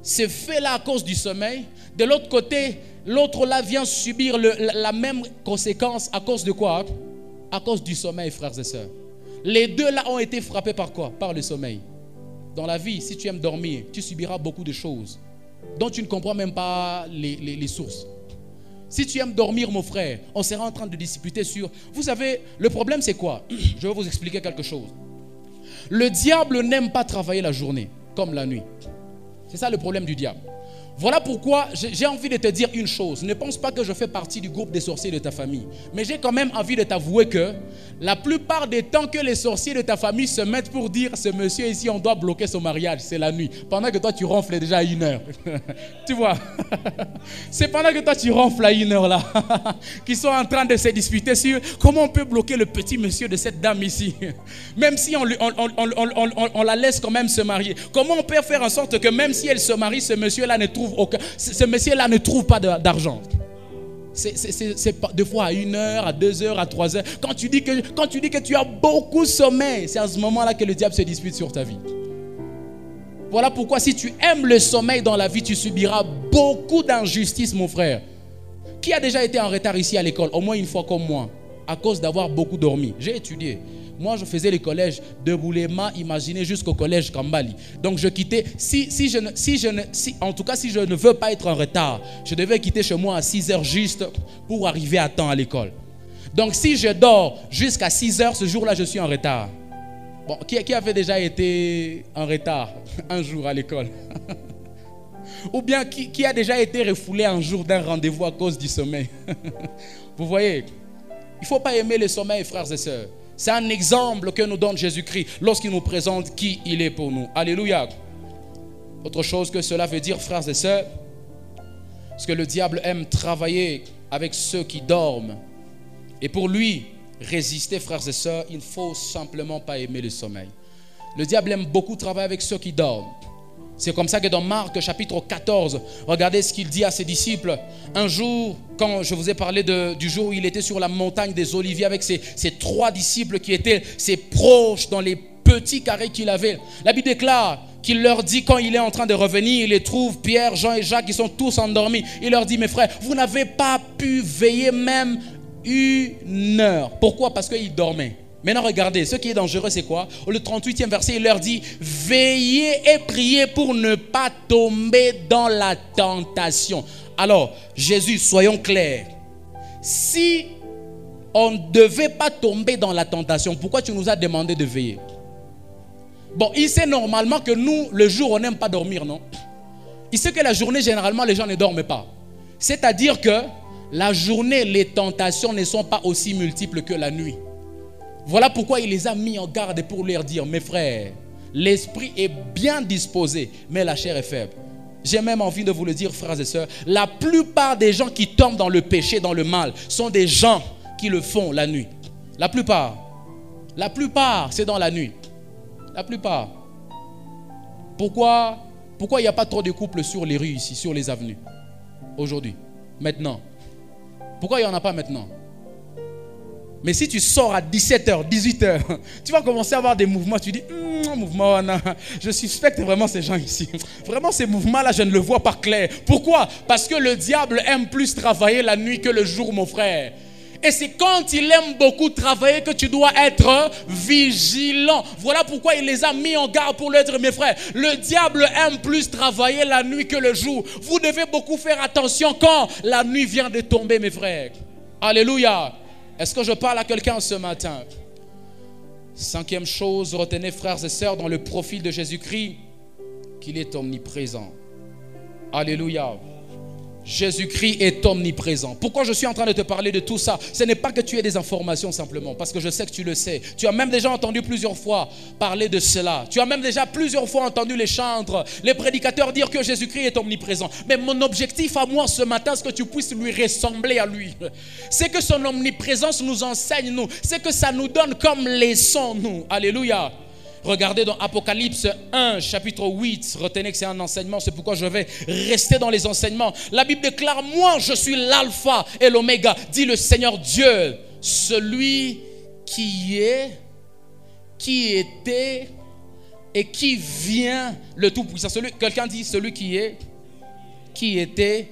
Speaker 1: ce fait-là à cause du sommeil, de l'autre côté, l'autre là vient subir la même conséquence à cause de quoi? À cause du sommeil, frères et sœurs. Les deux là ont été frappés par quoi? Par le sommeil. Dans la vie, si tu aimes dormir, tu subiras beaucoup de choses. dont tu ne comprends même pas les sources. Si tu aimes dormir, mon frère, on sera en train de discuter sur... Vous savez, le problème c'est quoi? Je vais vous expliquer quelque chose. Le diable n'aime pas travailler la journée, comme la nuit. C'est ça le problème du diable. Voilà pourquoi j'ai envie de te dire une chose. Ne pense pas que je fais partie du groupe des sorciers de ta famille. Mais j'ai quand même envie de t'avouer que la plupart des temps que les sorciers de ta famille se mettent pour dire ce monsieur ici, on doit bloquer son mariage, c'est la nuit. Pendant que toi, tu ronfles déjà à 1 heure. Tu vois? C'est pendant que toi, tu ronfles à 1 heure là. Qu'ils sont en train de se disputer sur comment on peut bloquer le petit monsieur de cette dame ici. Même si on la laisse quand même se marier. Comment on peut faire en sorte que même si elle se marie, ce monsieur-là ne trouve pas d'argent. C'est des fois à 1 heure, à 2 heures, à 3 heures. Quand tu dis que tu as beaucoup sommeil, c'est à ce moment-là que le diable se dispute sur ta vie. Voilà pourquoi si tu aimes le sommeil dans la vie, tu subiras beaucoup d'injustices, mon frère. Qui a déjà été en retard ici à l'école, au moins une fois comme moi, à cause d'avoir beaucoup dormi? J'ai étudié. Moi, je faisais le collège de Boulema, imaginez, jusqu'au collège Kambali. Donc, je quittais, en tout cas, si je ne veux pas être en retard, je devais quitter chez moi à 6 heures juste pour arriver à temps à l'école. Donc, si je dors jusqu'à 6 heures, ce jour-là, je suis en retard. Bon, qui avait déjà été en retard un jour à l'école? Ou bien qui a déjà été refoulé un jour d'un rendez-vous à cause du sommeil? Vous voyez, il ne faut pas aimer le sommeil, frères et sœurs. C'est un exemple que nous donne Jésus-Christ lorsqu'il nous présente qui il est pour nous. Alléluia. Autre chose que cela veut dire, frères et sœurs, parce que le diable aime travailler avec ceux qui dorment. Et pour lui résister, frères et sœurs, il ne faut simplement pas aimer le sommeil. Le diable aime beaucoup travailler avec ceux qui dorment. C'est comme ça que dans Marc chapitre 14, regardez ce qu'il dit à ses disciples. Un jour, quand je vous ai parlé du jour où il était sur la montagne des Oliviers avec ses 3 disciples qui étaient ses proches dans les petits carrés qu'il avait. La Bible déclare qu'il leur dit quand il est en train de revenir, il les trouve, Pierre, Jean et Jacques, ils sont tous endormis. Il leur dit, mes frères, vous n'avez pas pu veiller même 1 heure. Pourquoi? Parce qu'ils dormaient. Maintenant, regardez, ce qui est dangereux, c'est quoi? Le 38e verset, il leur dit, veillez et priez pour ne pas tomber dans la tentation. Alors, Jésus, soyons clairs. Si on ne devait pas tomber dans la tentation, pourquoi tu nous as demandé de veiller? Bon, il sait normalement que nous, le jour, on n'aime pas dormir, non? Il sait que la journée, généralement, les gens ne dorment pas. C'est-à-dire que la journée, les tentations ne sont pas aussi multiples que la nuit. Voilà pourquoi il les a mis en garde pour leur dire, mes frères, l'esprit est bien disposé, mais la chair est faible. J'ai même envie de vous le dire, frères et sœurs, la plupart des gens qui tombent dans le péché, dans le mal, sont des gens qui le font la nuit. La plupart, c'est dans la nuit. La plupart. Pourquoi il n'y a pas trop de couples sur les rues ici, sur les avenues, aujourd'hui, maintenant? Pourquoi il n'y en a pas maintenant? Mais si tu sors à 17h, 18h, tu vas commencer à avoir des mouvements. Tu dis, mouvement, non, je suspecte vraiment ces gens ici. Vraiment, ces mouvements-là, je ne le vois pas clair. Pourquoi? Parce que le diable aime plus travailler la nuit que le jour, mon frère. Et c'est quand il aime beaucoup travailler que tu dois être vigilant. Voilà pourquoi il les a mis en garde pour leur dire, mes frères, le diable aime plus travailler la nuit que le jour. Vous devez beaucoup faire attention quand la nuit vient de tomber, mes frères. Alléluia. Est-ce que je parle à quelqu'un ce matin? 5e chose, retenez, frères et sœurs, dans le profil de Jésus-Christ, qu'il est omniprésent. Alléluia. Jésus-Christ est omniprésent. Pourquoi je suis en train de te parler de tout ça? Ce n'est pas que tu aies des informations simplement, parce que je sais que tu le sais. Tu as même déjà entendu plusieurs fois parler de cela. Tu as même déjà plusieurs fois entendu les chantres, les prédicateurs dire que Jésus-Christ est omniprésent. Mais mon objectif à moi ce matin, c'est que tu puisses lui ressembler à lui. C'est que son omniprésence nous enseigne, nous. C'est que ça nous donne comme leçon, nous. Alléluia. Regardez dans Apocalypse 1, chapitre 8. Retenez que c'est un enseignement, c'est pourquoi je vais rester dans les enseignements. La Bible déclare, moi je suis l'alpha et l'oméga, dit le Seigneur Dieu, celui qui est, qui était et qui vient, le Tout-Puissant. Quelqu'un dit celui qui est, qui était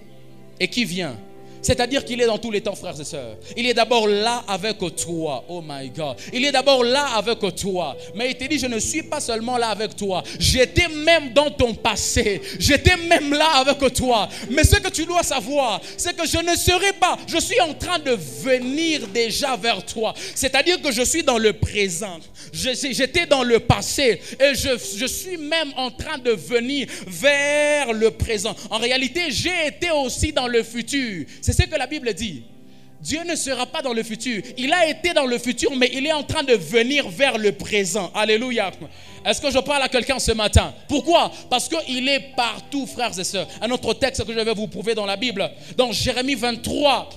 Speaker 1: et qui vient. C'est-à-dire qu'il est dans tous les temps, frères et sœurs. Il est d'abord là avec toi. Oh my God. Il est d'abord là avec toi. Mais il te dit, je ne suis pas seulement là avec toi. J'étais même dans ton passé. J'étais même là avec toi. Mais ce que tu dois savoir, c'est que je ne serai pas. Je suis en train de venir déjà vers toi. C'est-à-dire que je suis dans le présent. J'étais dans le passé. Et je suis même en train de venir vers le présent. En réalité, j'ai été aussi dans le futur. C'est ce que la Bible dit. Dieu ne sera pas dans le futur. Il a été dans le futur, mais il est en train de venir vers le présent. Alléluia. Est-ce que je parle à quelqu'un ce matin? Pourquoi? Parce qu'il est partout, frères et sœurs. Un autre texte que je vais vous prouver dans la Bible, dans Jérémie 23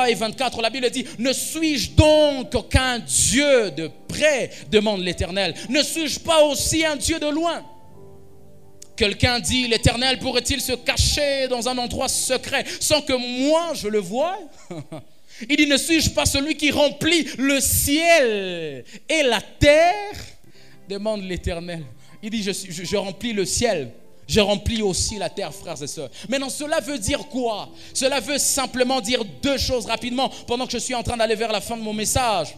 Speaker 1: et 24, la Bible dit, ne suis-je donc qu'un Dieu de près, demande l'Éternel. Ne suis-je pas aussi un Dieu de loin? Quelqu'un dit, l'Éternel pourrait-il se cacher dans un endroit secret sans que moi je le voie? Il dit, ne suis-je pas celui qui remplit le ciel et la terre? Demande l'Éternel. Il dit, je remplis le ciel. Je remplis aussi la terre, frères et sœurs. Maintenant, cela veut dire quoi? Cela veut simplement dire deux choses rapidement pendant que je suis en train d'aller vers la fin de mon message.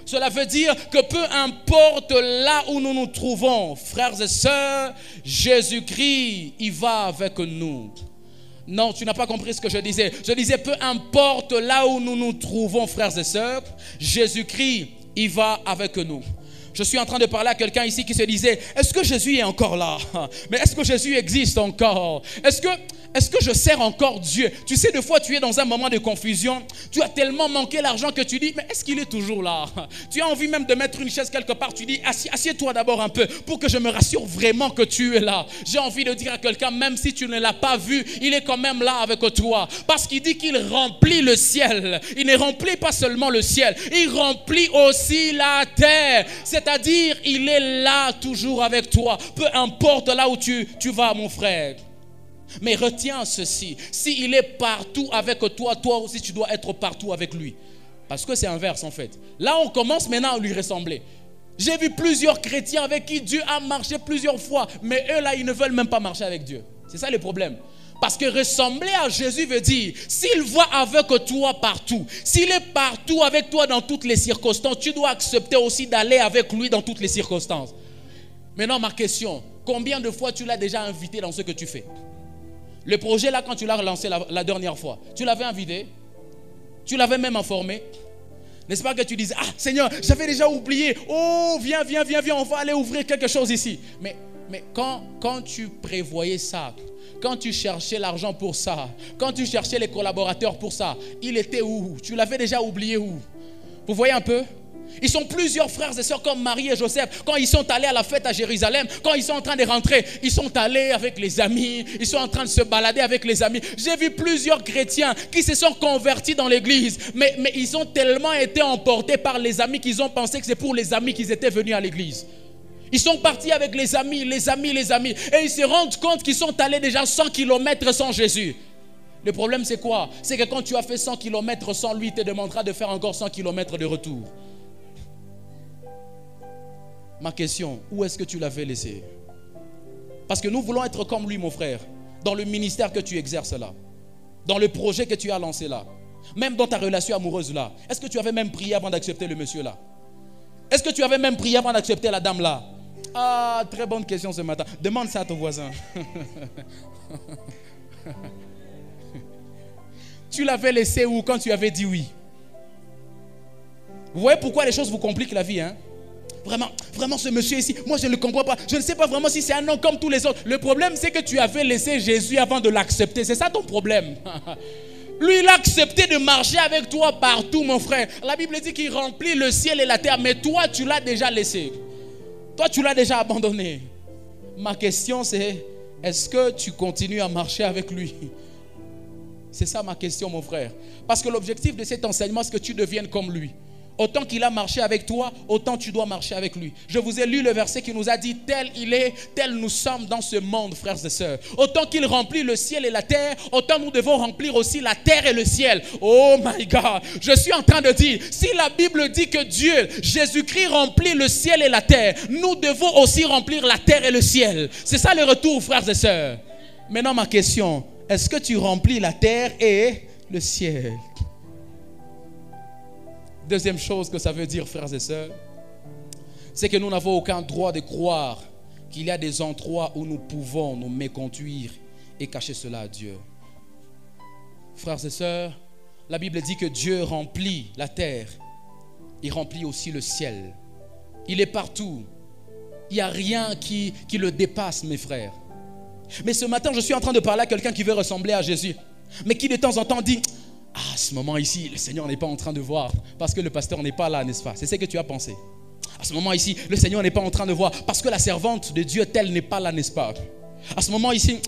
Speaker 1: Cela veut dire que peu importe là où nous nous trouvons, frères et sœurs, Jésus-Christ, il va avec nous. Non, tu n'as pas compris ce que je disais. Je disais, peu importe là où nous nous trouvons, frères et sœurs, Jésus-Christ, il va avec nous. Je suis en train de parler à quelqu'un ici qui se disait, est-ce que Jésus est encore là? Mais est-ce que Jésus existe encore? Est-ce que je sers encore Dieu? Tu sais, des fois tu es dans un moment de confusion. Tu as tellement manqué l'argent que tu dis, mais est-ce qu'il est toujours là? Tu as envie même de mettre une chaise quelque part. Tu dis, assieds-toi d'abord un peu pour que je me rassure vraiment que tu es là. J'ai envie de dire à quelqu'un, même si tu ne l'as pas vu, il est quand même là avec toi. Parce qu'il dit qu'il remplit le ciel. Il ne remplit pas seulement le ciel, il remplit aussi la terre. C'est-à-dire, il est là toujours avec toi. Peu importe là où tu vas, mon frère. Mais retiens ceci. S'il est partout avec toi, toi aussi tu dois être partout avec lui. Parce que c'est inverse en fait. Là on commence maintenant à lui ressembler. J'ai vu plusieurs chrétiens avec qui Dieu a marché plusieurs fois. Mais eux là, ils ne veulent même pas marcher avec Dieu. C'est ça le problème. Parce que ressembler à Jésus veut dire, s'il va avec toi partout, s'il est partout avec toi dans toutes les circonstances, tu dois accepter aussi d'aller avec lui dans toutes les circonstances. Maintenant, ma question, combien de fois tu l'as déjà invité dans ce que tu fais? Le projet là, quand tu l'as relancé la dernière fois, tu l'avais invité? Tu l'avais même informé? N'est-ce pas que tu disais, ah Seigneur, j'avais déjà oublié, oh viens, on va aller ouvrir quelque chose ici. Mais quand tu prévoyais ça, quand tu cherchais l'argent pour ça, quand tu cherchais les collaborateurs pour ça, il était où? Tu l'avais déjà oublié où? Vous voyez un peu? Ils sont plusieurs frères et sœurs comme Marie et Joseph. Quand ils sont allés à la fête à Jérusalem, quand ils sont en train de rentrer, ils sont allés avec les amis, ils sont en train de se balader avec les amis. J'ai vu plusieurs chrétiens qui se sont convertis dans l'église, mais ils ont tellement été emportés par les amis qu'ils ont pensé que c'est pour les amis qu'ils étaient venus à l'église. Ils sont partis avec les amis, et ils se rendent compte qu'ils sont allés déjà 100 km sans Jésus. Le problème c'est quoi? C'est que quand tu as fait 100 km sans lui, il te demandera de faire encore 100 km de retour. Ma question, où est-ce que tu l'avais laissé? Parce que nous voulons être comme lui, mon frère, dans le ministère que tu exerces là, dans le projet que tu as lancé là, même dans ta relation amoureuse là. Est-ce que tu avais même prié avant d'accepter le monsieur là? Est-ce que tu avais même prié avant d'accepter la dame là? Ah, très bonne question ce matin. Demande ça à ton voisin. Tu l'avais laissé où quand tu avais dit oui? Vous voyez pourquoi les choses vous compliquent la vie, hein? Vraiment ce monsieur ici, moi je ne le comprends pas. Je ne sais pas vraiment si c'est un homme comme tous les autres. Le problème c'est que tu avais laissé Jésus avant de l'accepter. C'est ça ton problème. Lui il a accepté de marcher avec toi partout, mon frère. La Bible dit qu'il remplit le ciel et la terre. Mais toi tu l'as déjà laissé. Toi tu l'as déjà abandonné. Ma question c'est, est-ce que tu continues à marcher avec lui? C'est ça ma question, mon frère. Parce que l'objectif de cet enseignement c'est que tu deviennes comme lui. Autant qu'il a marché avec toi, autant tu dois marcher avec lui. Je vous ai lu le verset qui nous a dit, tel il est, tel nous sommes dans ce monde, frères et sœurs. Autant qu'il remplit le ciel et la terre, autant nous devons remplir aussi la terre et le ciel. Oh my God, je suis en train de dire, si la Bible dit que Dieu, Jésus-Christ remplit le ciel et la terre, nous devons aussi remplir la terre et le ciel. C'est ça le retour, frères et sœurs. Maintenant ma question, est-ce que tu remplis la terre et le ciel? Deuxième chose que ça veut dire, frères et sœurs, c'est que nous n'avons aucun droit de croire qu'il y a des endroits où nous pouvons nous méconduire et cacher cela à Dieu. Frères et sœurs, la Bible dit que Dieu remplit la terre. Il remplit aussi le ciel. Il est partout. Il n'y a rien qui le dépasse, mes frères. Mais ce matin, je suis en train de parler à quelqu'un qui veut ressembler à Jésus, mais qui de temps en temps dit: ah, à ce moment ici, le Seigneur n'est pas en train de voir parce que le pasteur n'est pas là, n'est-ce pas? C'est ce que tu as pensé. À ce moment ici, le Seigneur n'est pas en train de voir parce que la servante de Dieu telle n'est pas là, n'est-ce pas? À ce moment ici,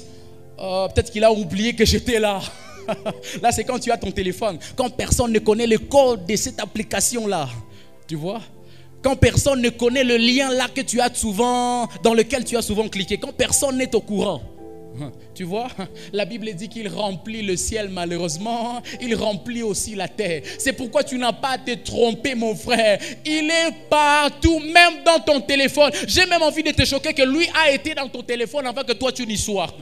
Speaker 1: peut-être qu'il a oublié que j'étais là. Là, c'est quand tu as ton téléphone, quand personne ne connaît le code de cette application-là. Tu vois? Quand personne ne connaît le lien là que tu as souvent, dans lequel tu as souvent cliqué, quand personne n'est au courant. Tu vois, la Bible dit qu'il remplit le ciel, malheureusement, il remplit aussi la terre. C'est pourquoi tu n'as pas à te tromper, mon frère. Il est partout, même dans ton téléphone. J'ai même envie de te choquer que lui a été dans ton téléphone avant que toi tu n'y sois.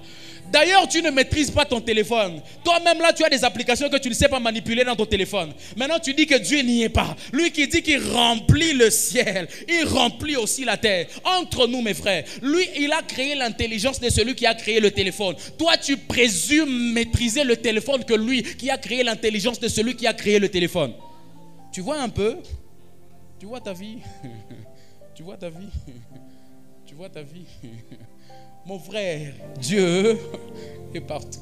Speaker 1: D'ailleurs, tu ne maîtrises pas ton téléphone. Toi-même là, tu as des applications que tu ne sais pas manipuler dans ton téléphone. Maintenant, tu dis que Dieu n'y est pas. Lui qui dit qu'il remplit le ciel, il remplit aussi la terre. Entre nous, mes frères, lui, il a créé l'intelligence de celui qui a créé le téléphone. Toi, tu présumes maîtriser le téléphone que lui qui a créé l'intelligence de celui qui a créé le téléphone. Tu vois un peu? Tu vois ta vie? Tu vois ta vie? Tu vois ta vie? Mon frère, Dieu est partout.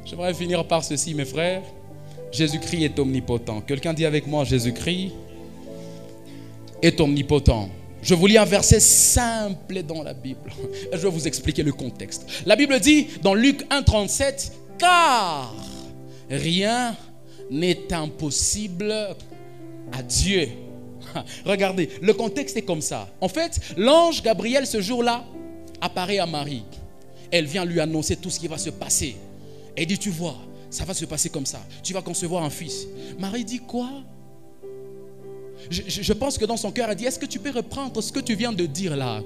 Speaker 1: J'aimerais finir par ceci, mes frères. Jésus-Christ est omnipotent. Quelqu'un dit avec moi: Jésus-Christ est omnipotent. Je vous lis un verset simple dans la Bible. Je vais vous expliquer le contexte. La Bible dit dans Luc 1,37: car rien n'est impossible à Dieu. Regardez, le contexte est comme ça. En fait, l'ange Gabriel ce jour-là apparaît à Marie. Elle vient lui annoncer tout ce qui va se passer. Elle dit: tu vois, ça va se passer comme ça. Tu vas concevoir un fils. Marie dit: quoi? Je pense que dans son cœur, elle dit: est-ce que tu peux reprendre ce que tu viens de dire là?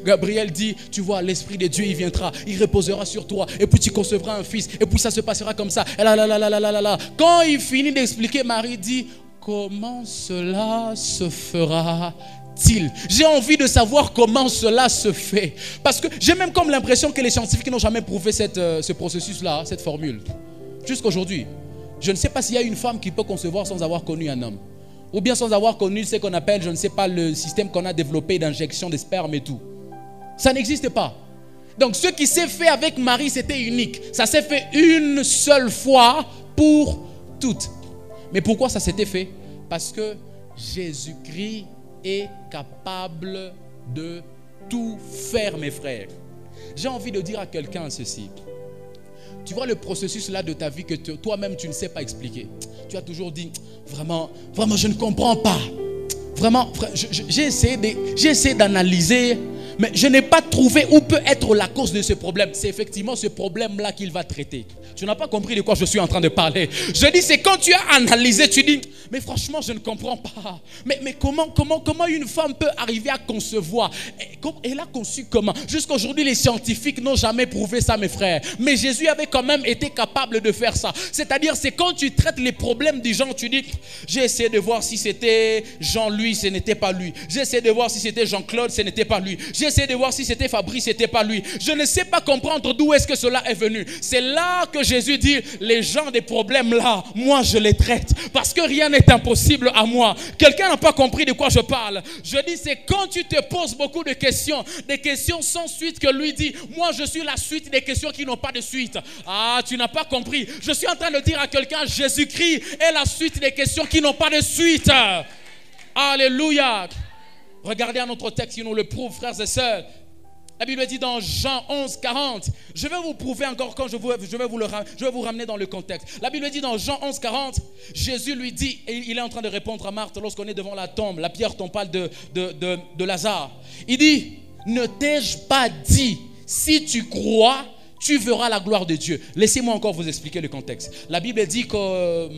Speaker 1: Gabriel dit: tu vois, l'Esprit de Dieu, il viendra, il reposera sur toi, et puis tu concevras un fils, et puis ça se passera comme ça. Et là. Quand il finit d'expliquer, Marie dit: comment cela se fera? J'ai envie de savoir comment cela se fait. Parce que j'ai même comme l'impression que les scientifiques n'ont jamais prouvé ce processus-là, cette formule. Jusqu'aujourd'hui, je ne sais pas s'il y a une femme qui peut concevoir sans avoir connu un homme. Ou bien sans avoir connu ce qu'on appelle, je ne sais pas, le système qu'on a développé d'injection de sperme et tout. Ça n'existe pas. Donc ce qui s'est fait avec Marie, c'était unique. Ça s'est fait une seule fois pour toutes. Mais pourquoi ça s'était fait? Parce que Jésus-Christ est capable de tout faire, mes frères. J'ai envie de dire à quelqu'un ceci. Tu vois le processus là de ta vie que toi-même tu ne sais pas expliquer. Tu as toujours dit: vraiment je ne comprends pas. Vraiment, j'ai essayé d'analyser, mais je n'ai pas trouvé où peut être la cause de ce problème. C'est effectivement ce problème-là qu'il va traiter. Tu n'as pas compris de quoi je suis en train de parler. Je dis, c'est quand tu as analysé, tu dis: mais franchement, je ne comprends pas. Mais comment une femme peut arriver à concevoir? Elle a conçu comment? Jusqu'aujourd'hui, les scientifiques n'ont jamais prouvé ça, mes frères. Mais Jésus avait quand même été capable de faire ça. C'est-à-dire, c'est quand tu traites les problèmes des gens, tu dis: j'ai essayé de voir si c'était Jean-Louis, ce n'était pas lui. J'ai essayé de voir si c'était Jean-Claude, ce n'était pas lui. J'ai essayé de voir si c'était Fabrice, ce n'était pas lui. Je ne sais pas comprendre d'où est-ce que cela est venu. C'est là que Jésus dit: les gens des problèmes là, moi je les traite. Parce que rien n'est impossible à moi. Quelqu'un n'a pas compris de quoi je parle. Je dis, c'est quand tu te poses beaucoup de questions, des questions sans suite, que lui dit: moi je suis la suite des questions qui n'ont pas de suite. Ah, tu n'as pas compris. Je suis en train de dire à quelqu'un: Jésus-Christ est la suite des questions qui n'ont pas de suite. Alléluia. Regardez un autre texte qui nous le prouve, frères et sœurs. La Bible dit dans Jean 11,40. Je vais vous prouver encore quand je vais vous ramener dans le contexte. La Bible dit dans Jean 11,40, Jésus lui dit, et il est en train de répondre à Marthe lorsqu'on est devant la tombe, la pierre tombale de Lazare. Il dit: ne t'ai-je pas dit, si tu crois, tu verras la gloire de Dieu. Laissez-moi encore vous expliquer le contexte. La Bible dit que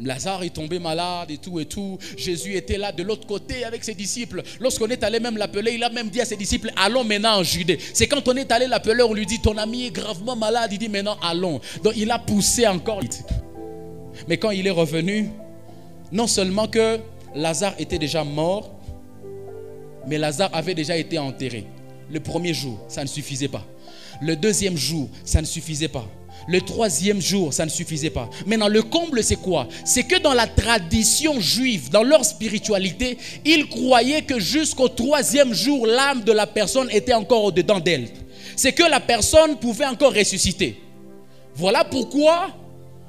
Speaker 1: Lazare est tombé malade et tout. Jésus était là de l'autre côté avec ses disciples. Lorsqu'on est allé même l'appeler, il a même dit à ses disciples, allons maintenant en Judée. C'est quand on est allé l'appeler, on lui dit, ton ami est gravement malade. Il dit, maintenant allons. Donc il a poussé encore. Mais quand il est revenu, non seulement que Lazare était déjà mort, mais Lazare avait déjà été enterré. Le premier jour, ça ne suffisait pas. Le deuxième jour, ça ne suffisait pas. Le troisième jour, ça ne suffisait pas. Maintenant, le comble, c'est quoi? C'est que dans la tradition juive, dans leur spiritualité, ils croyaient que jusqu'au troisième jour, l'âme de la personne était encore au-dedans d'elle. C'est que la personne pouvait encore ressusciter. Voilà pourquoi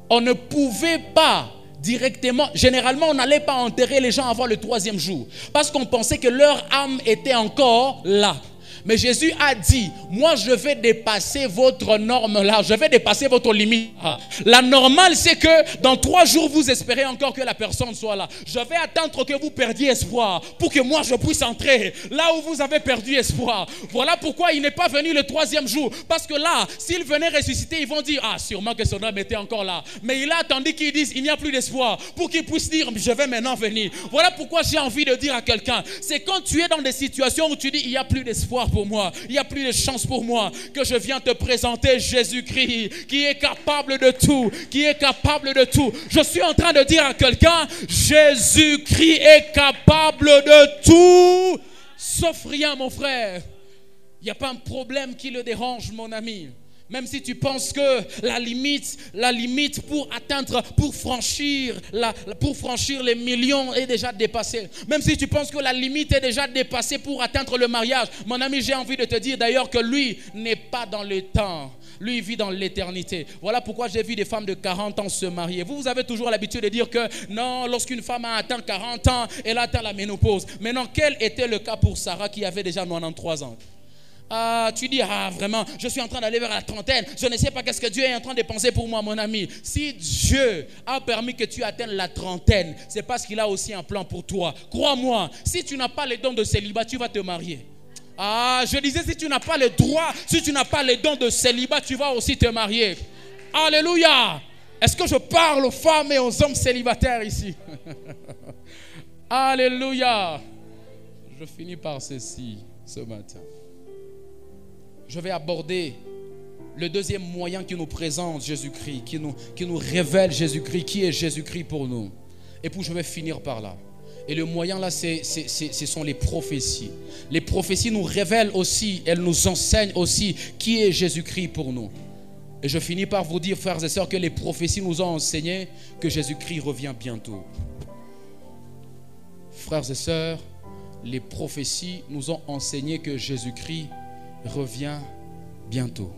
Speaker 1: on ne pouvait pas directement, généralement, on n'allait pas enterrer les gens avant le troisième jour. Parce qu'on pensait que leur âme était encore là. Mais Jésus a dit, moi je vais dépasser votre norme là, je vais dépasser votre limite. La normale c'est que dans 3 jours vous espérez encore que la personne soit là. Je vais attendre que vous perdiez espoir pour que moi je puisse entrer là où vous avez perdu espoir. Voilà pourquoi il n'est pas venu le 3e jour. Parce que là, s'il venait ressusciter, ils vont dire, ah sûrement que son âme était encore là. Mais il a attendu qu'ils disent, il n'y a plus d'espoir, pour qu'ils puissent dire, je vais maintenant venir. Voilà pourquoi j'ai envie de dire à quelqu'un, c'est quand tu es dans des situations où tu dis, il n'y a plus d'espoir pour moi, il n'y a plus de chance pour moi, que je viens te présenter Jésus-Christ qui est capable de tout, qui est capable de tout. Je suis en train de dire à quelqu'un, Jésus-Christ est capable de tout, sauf rien mon frère. Il n'y a pas un problème qui le dérange mon ami. Même si tu penses que la limite pour atteindre, pour franchir les millions est déjà dépassée. Même si tu penses que la limite est déjà dépassée pour atteindre le mariage. Mon ami, j'ai envie de te dire d'ailleurs que lui n'est pas dans le temps. Lui, il vit dans l'éternité. Voilà pourquoi j'ai vu des femmes de 40 ans se marier. Vous avez toujours l'habitude de dire que non, lorsqu'une femme a atteint 40 ans, elle a atteint la ménopause. Maintenant, quel était le cas pour Sarah qui avait déjà 93 ans? Tu dis, vraiment, je suis en train d'aller vers la trentaine. Je ne sais pas qu'est-ce que Dieu est en train de penser pour moi, mon ami. Si Dieu a permis que tu atteignes la trentaine, c'est parce qu'il a aussi un plan pour toi. Crois-moi, si tu n'as pas les dons de célibat, tu vas te marier. Je disais, si tu n'as pas les droits, si tu n'as pas les dons de célibat, tu vas aussi te marier. Alléluia. Est-ce que je parle aux femmes et aux hommes célibataires ici? Alléluia. Je finis par ceci ce matin. Je vais aborder le deuxième moyen qui nous présente Jésus-Christ, qui nous révèle Jésus-Christ, qui est Jésus-Christ pour nous. Et puis je vais finir par là. Et le moyen là, ce sont les prophéties. Les prophéties nous révèlent aussi, elles nous enseignent aussi qui est Jésus-Christ pour nous. Et je finis par vous dire, frères et sœurs, que les prophéties nous ont enseigné que Jésus-Christ revient bientôt. Frères et sœurs, les prophéties nous ont enseigné que Jésus-Christ revient bientôt.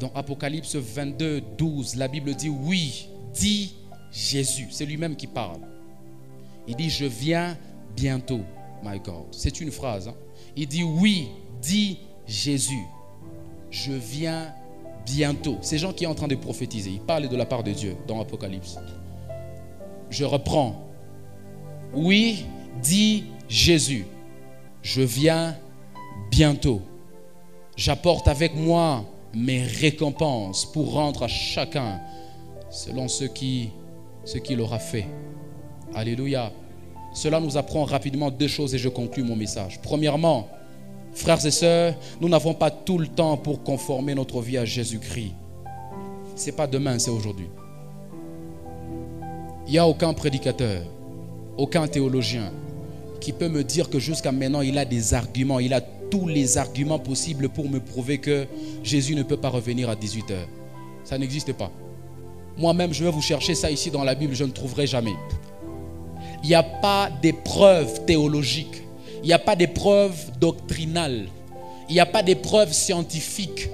Speaker 1: Dans Apocalypse 22, 12, la Bible dit, oui, dit Jésus. C'est lui-même qui parle. Il dit, je viens bientôt, my God. C'est une phrase. Il dit, oui, dit Jésus. Je viens bientôt. C'est Jean qui est en train de prophétiser. Il parle de la part de Dieu dans Apocalypse. Je reprends. Oui, dit Jésus. Je viens bientôt. J'apporte avec moi mes récompenses pour rendre à chacun selon ce qu'il aura fait. Alléluia. Cela nous apprend rapidement 2 choses et je conclus mon message. Premièrement, frères et sœurs, nous n'avons pas tout le temps pour conformer notre vie à Jésus-Christ. Ce n'est pas demain, c'est aujourd'hui. Il n'y a aucun prédicateur, aucun théologien qui peut me dire que jusqu'à maintenant, il a des arguments, il a tous les arguments possibles pour me prouver que Jésus ne peut pas revenir à 18h. Ça n'existe pas. Moi-même, je vais vous chercher ça ici dans la Bible, je ne trouverai jamais. Il n'y a pas d'épreuve théologique, il n'y a pas d'épreuve doctrinale, il n'y a pas d'épreuve scientifique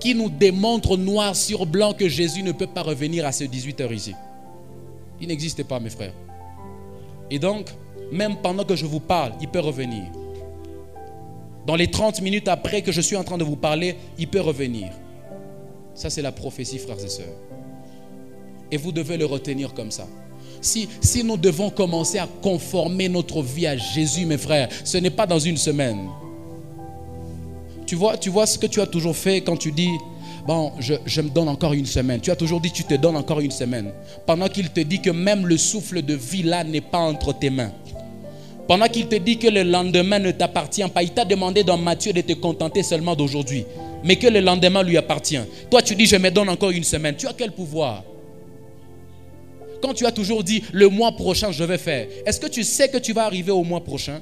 Speaker 1: qui nous démontre noir sur blanc que Jésus ne peut pas revenir à ce 18h ici. Il n'existe pas, mes frères. Et donc, même pendant que je vous parle, il peut revenir. Dans les 30 minutes après que je suis en train de vous parler, il peut revenir. Ça, c'est la prophétie, frères et sœurs. Et vous devez le retenir comme ça. Si nous devons commencer à conformer notre vie à Jésus, mes frères, ce n'est pas dans une semaine. Tu vois ce que tu as toujours fait quand tu dis, bon, je me donne encore une semaine. Tu as toujours dit, tu te donnes encore une semaine. Pendant qu'il te dit que même le souffle de vie là n'est pas entre tes mains. Pendant qu'il te dit que le lendemain ne t'appartient pas. Il t'a demandé dans Matthieu de te contenter seulement d'aujourd'hui. Mais que le lendemain lui appartient. Toi, tu dis, je me donne encore une semaine. Tu as quel pouvoir? Quand tu as toujours dit, le mois prochain, je vais faire. Est-ce que tu sais que tu vas arriver au mois prochain?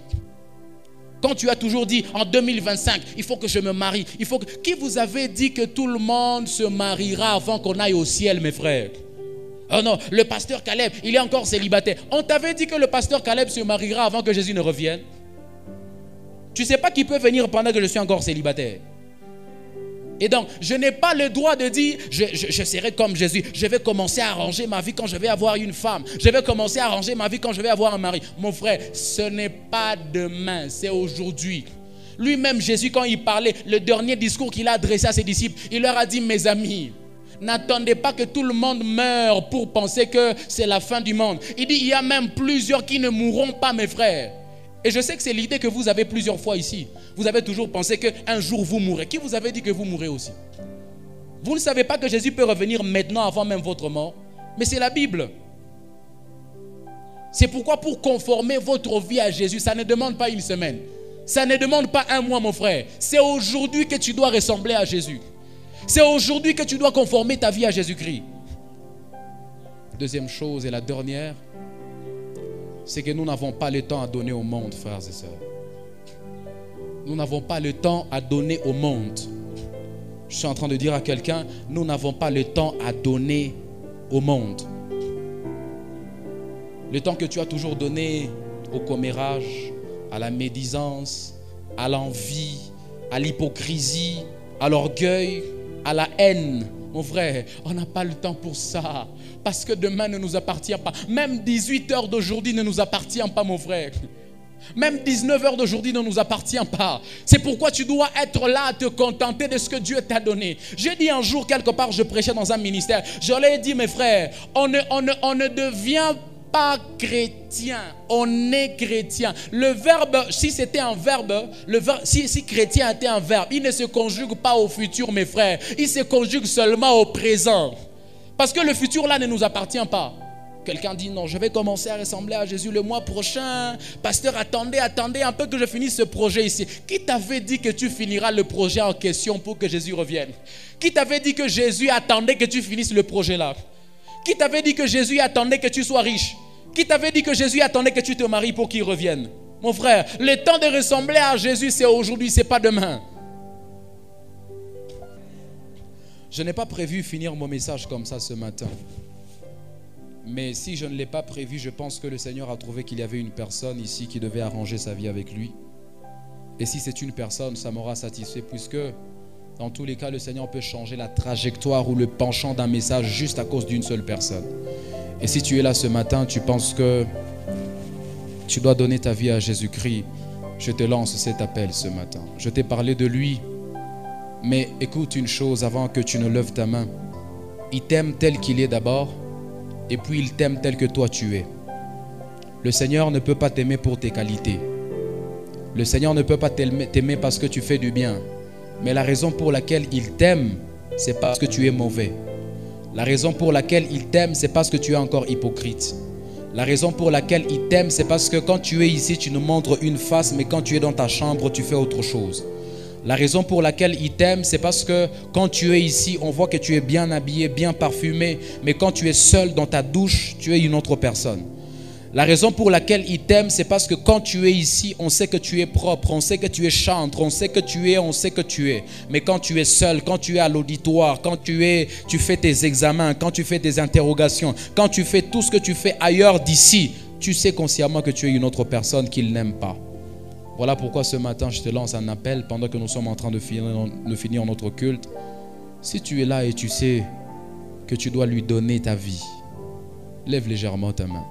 Speaker 1: Quand tu as toujours dit, en 2025, il faut que je me marie. Qui vous avait dit que tout le monde se mariera avant qu'on aille au ciel, mes frères? Oh non, le pasteur Caleb, il est encore célibataire. On t'avait dit que le pasteur Caleb se mariera avant que Jésus ne revienne. Tu ne sais pas qui peut venir pendant que je suis encore célibataire. Et donc, je n'ai pas le droit de dire, je serai comme Jésus. Je vais commencer à arranger ma vie quand je vais avoir une femme. Je vais commencer à arranger ma vie quand je vais avoir un mari. Mon frère, ce n'est pas demain, c'est aujourd'hui. Lui-même, Jésus, quand il parlait, le dernier discours qu'il a adressé à ses disciples, il leur a dit, mes amis, n'attendez pas que tout le monde meure pour penser que c'est la fin du monde. Il dit, il y a même plusieurs qui ne mourront pas, mes frères. Et je sais que c'est l'idée que vous avez plusieurs fois ici. Vous avez toujours pensé qu'un jour vous mourrez. Qui vous avait dit que vous mourrez aussi? Vous ne savez pas que Jésus peut revenir maintenant avant même votre mort? Mais c'est la Bible. C'est pourquoi pour conformer votre vie à Jésus, ça ne demande pas une semaine. Ça ne demande pas un mois, mon frère. C'est aujourd'hui que tu dois ressembler à Jésus. C'est aujourd'hui que tu dois conformer ta vie à Jésus-Christ. Deuxième chose et la dernière, c'est que nous n'avons pas le temps à donner au monde, frères et sœurs. Nous n'avons pas le temps à donner au monde. Je suis en train de dire à quelqu'un, nous n'avons pas le temps à donner au monde. Le temps que tu as toujours donné au commérage, à la médisance, à l'envie, à l'hypocrisie, à l'orgueil, à la haine. Mon frère, on n'a pas le temps pour ça. Parce que demain ne nous appartient pas. Même 18 heures d'aujourd'hui ne nous appartient pas, mon frère. Même 19 heures d'aujourd'hui ne nous appartient pas. C'est pourquoi tu dois être là à te contenter de ce que Dieu t'a donné. J'ai dit un jour, quelque part, je prêchais dans un ministère. Je leur ai dit, mes frères, on ne devient pas chrétien, on est chrétien. Le verbe, si c'était un verbe, si chrétien était un verbe, il ne se conjugue pas au futur, mes frères. Il se conjugue seulement au présent. Parce que le futur là ne nous appartient pas. Quelqu'un dit non, je vais commencer à ressembler à Jésus le mois prochain. Pasteur, attendez un peu que je finisse ce projet ici. Qui t'avait dit que tu finiras le projet en question pour que Jésus revienne? Qui t'avait dit que Jésus attendait que tu finisses le projet là? Qui t'avait dit que Jésus attendait que tu sois riche? Qui t'avait dit que Jésus attendait que tu te maries pour qu'il revienne? Mon frère, le temps de ressembler à Jésus, c'est aujourd'hui, c'est pas demain. Je n'ai pas prévu finir mon message comme ça ce matin. Mais si je ne l'ai pas prévu, je pense que le Seigneur a trouvé qu'il y avait une personne ici qui devait arranger sa vie avec lui. Et si c'est une personne, ça m'aura satisfait, puisque dans tous les cas, le Seigneur peut changer la trajectoire ou le penchant d'un message juste à cause d'une seule personne. Et si tu es là ce matin, tu penses que tu dois donner ta vie à Jésus-Christ, je te lance cet appel ce matin. Je t'ai parlé de lui, mais écoute une chose avant que tu ne lèves ta main. Il t'aime tel qu'il est d'abord, et puis il t'aime tel que toi tu es. Le Seigneur ne peut pas t'aimer pour tes qualités. Le Seigneur ne peut pas t'aimer parce que tu fais du bien. Mais la raison pour laquelle il t'aime, c'est parce que tu es mauvais. La raison pour laquelle il t'aime, c'est parce que tu es encore hypocrite. La raison pour laquelle il t'aime, c'est parce que quand tu es ici, tu nous montres une face, mais quand tu es dans ta chambre, tu fais autre chose. La raison pour laquelle il t'aime, c'est parce que quand tu es ici, on voit que tu es bien habillé, bien parfumé, mais quand tu es seul dans ta douche, tu es une autre personne. La raison pour laquelle il t'aime, c'est parce que quand tu es ici, on sait que tu es propre, on sait que tu es chantre, on sait que tu es. Mais quand tu es seul, quand tu es à l'auditoire, quand tu fais tes examens, quand tu fais tes interrogations, quand tu fais tout ce que tu fais ailleurs d'ici, tu sais consciemment que tu es une autre personne qu'il n'aime pas. Voilà pourquoi ce matin, je te lance un appel pendant que nous sommes en train de finir notre culte. Si tu es là et tu sais que tu dois lui donner ta vie, lève légèrement ta main.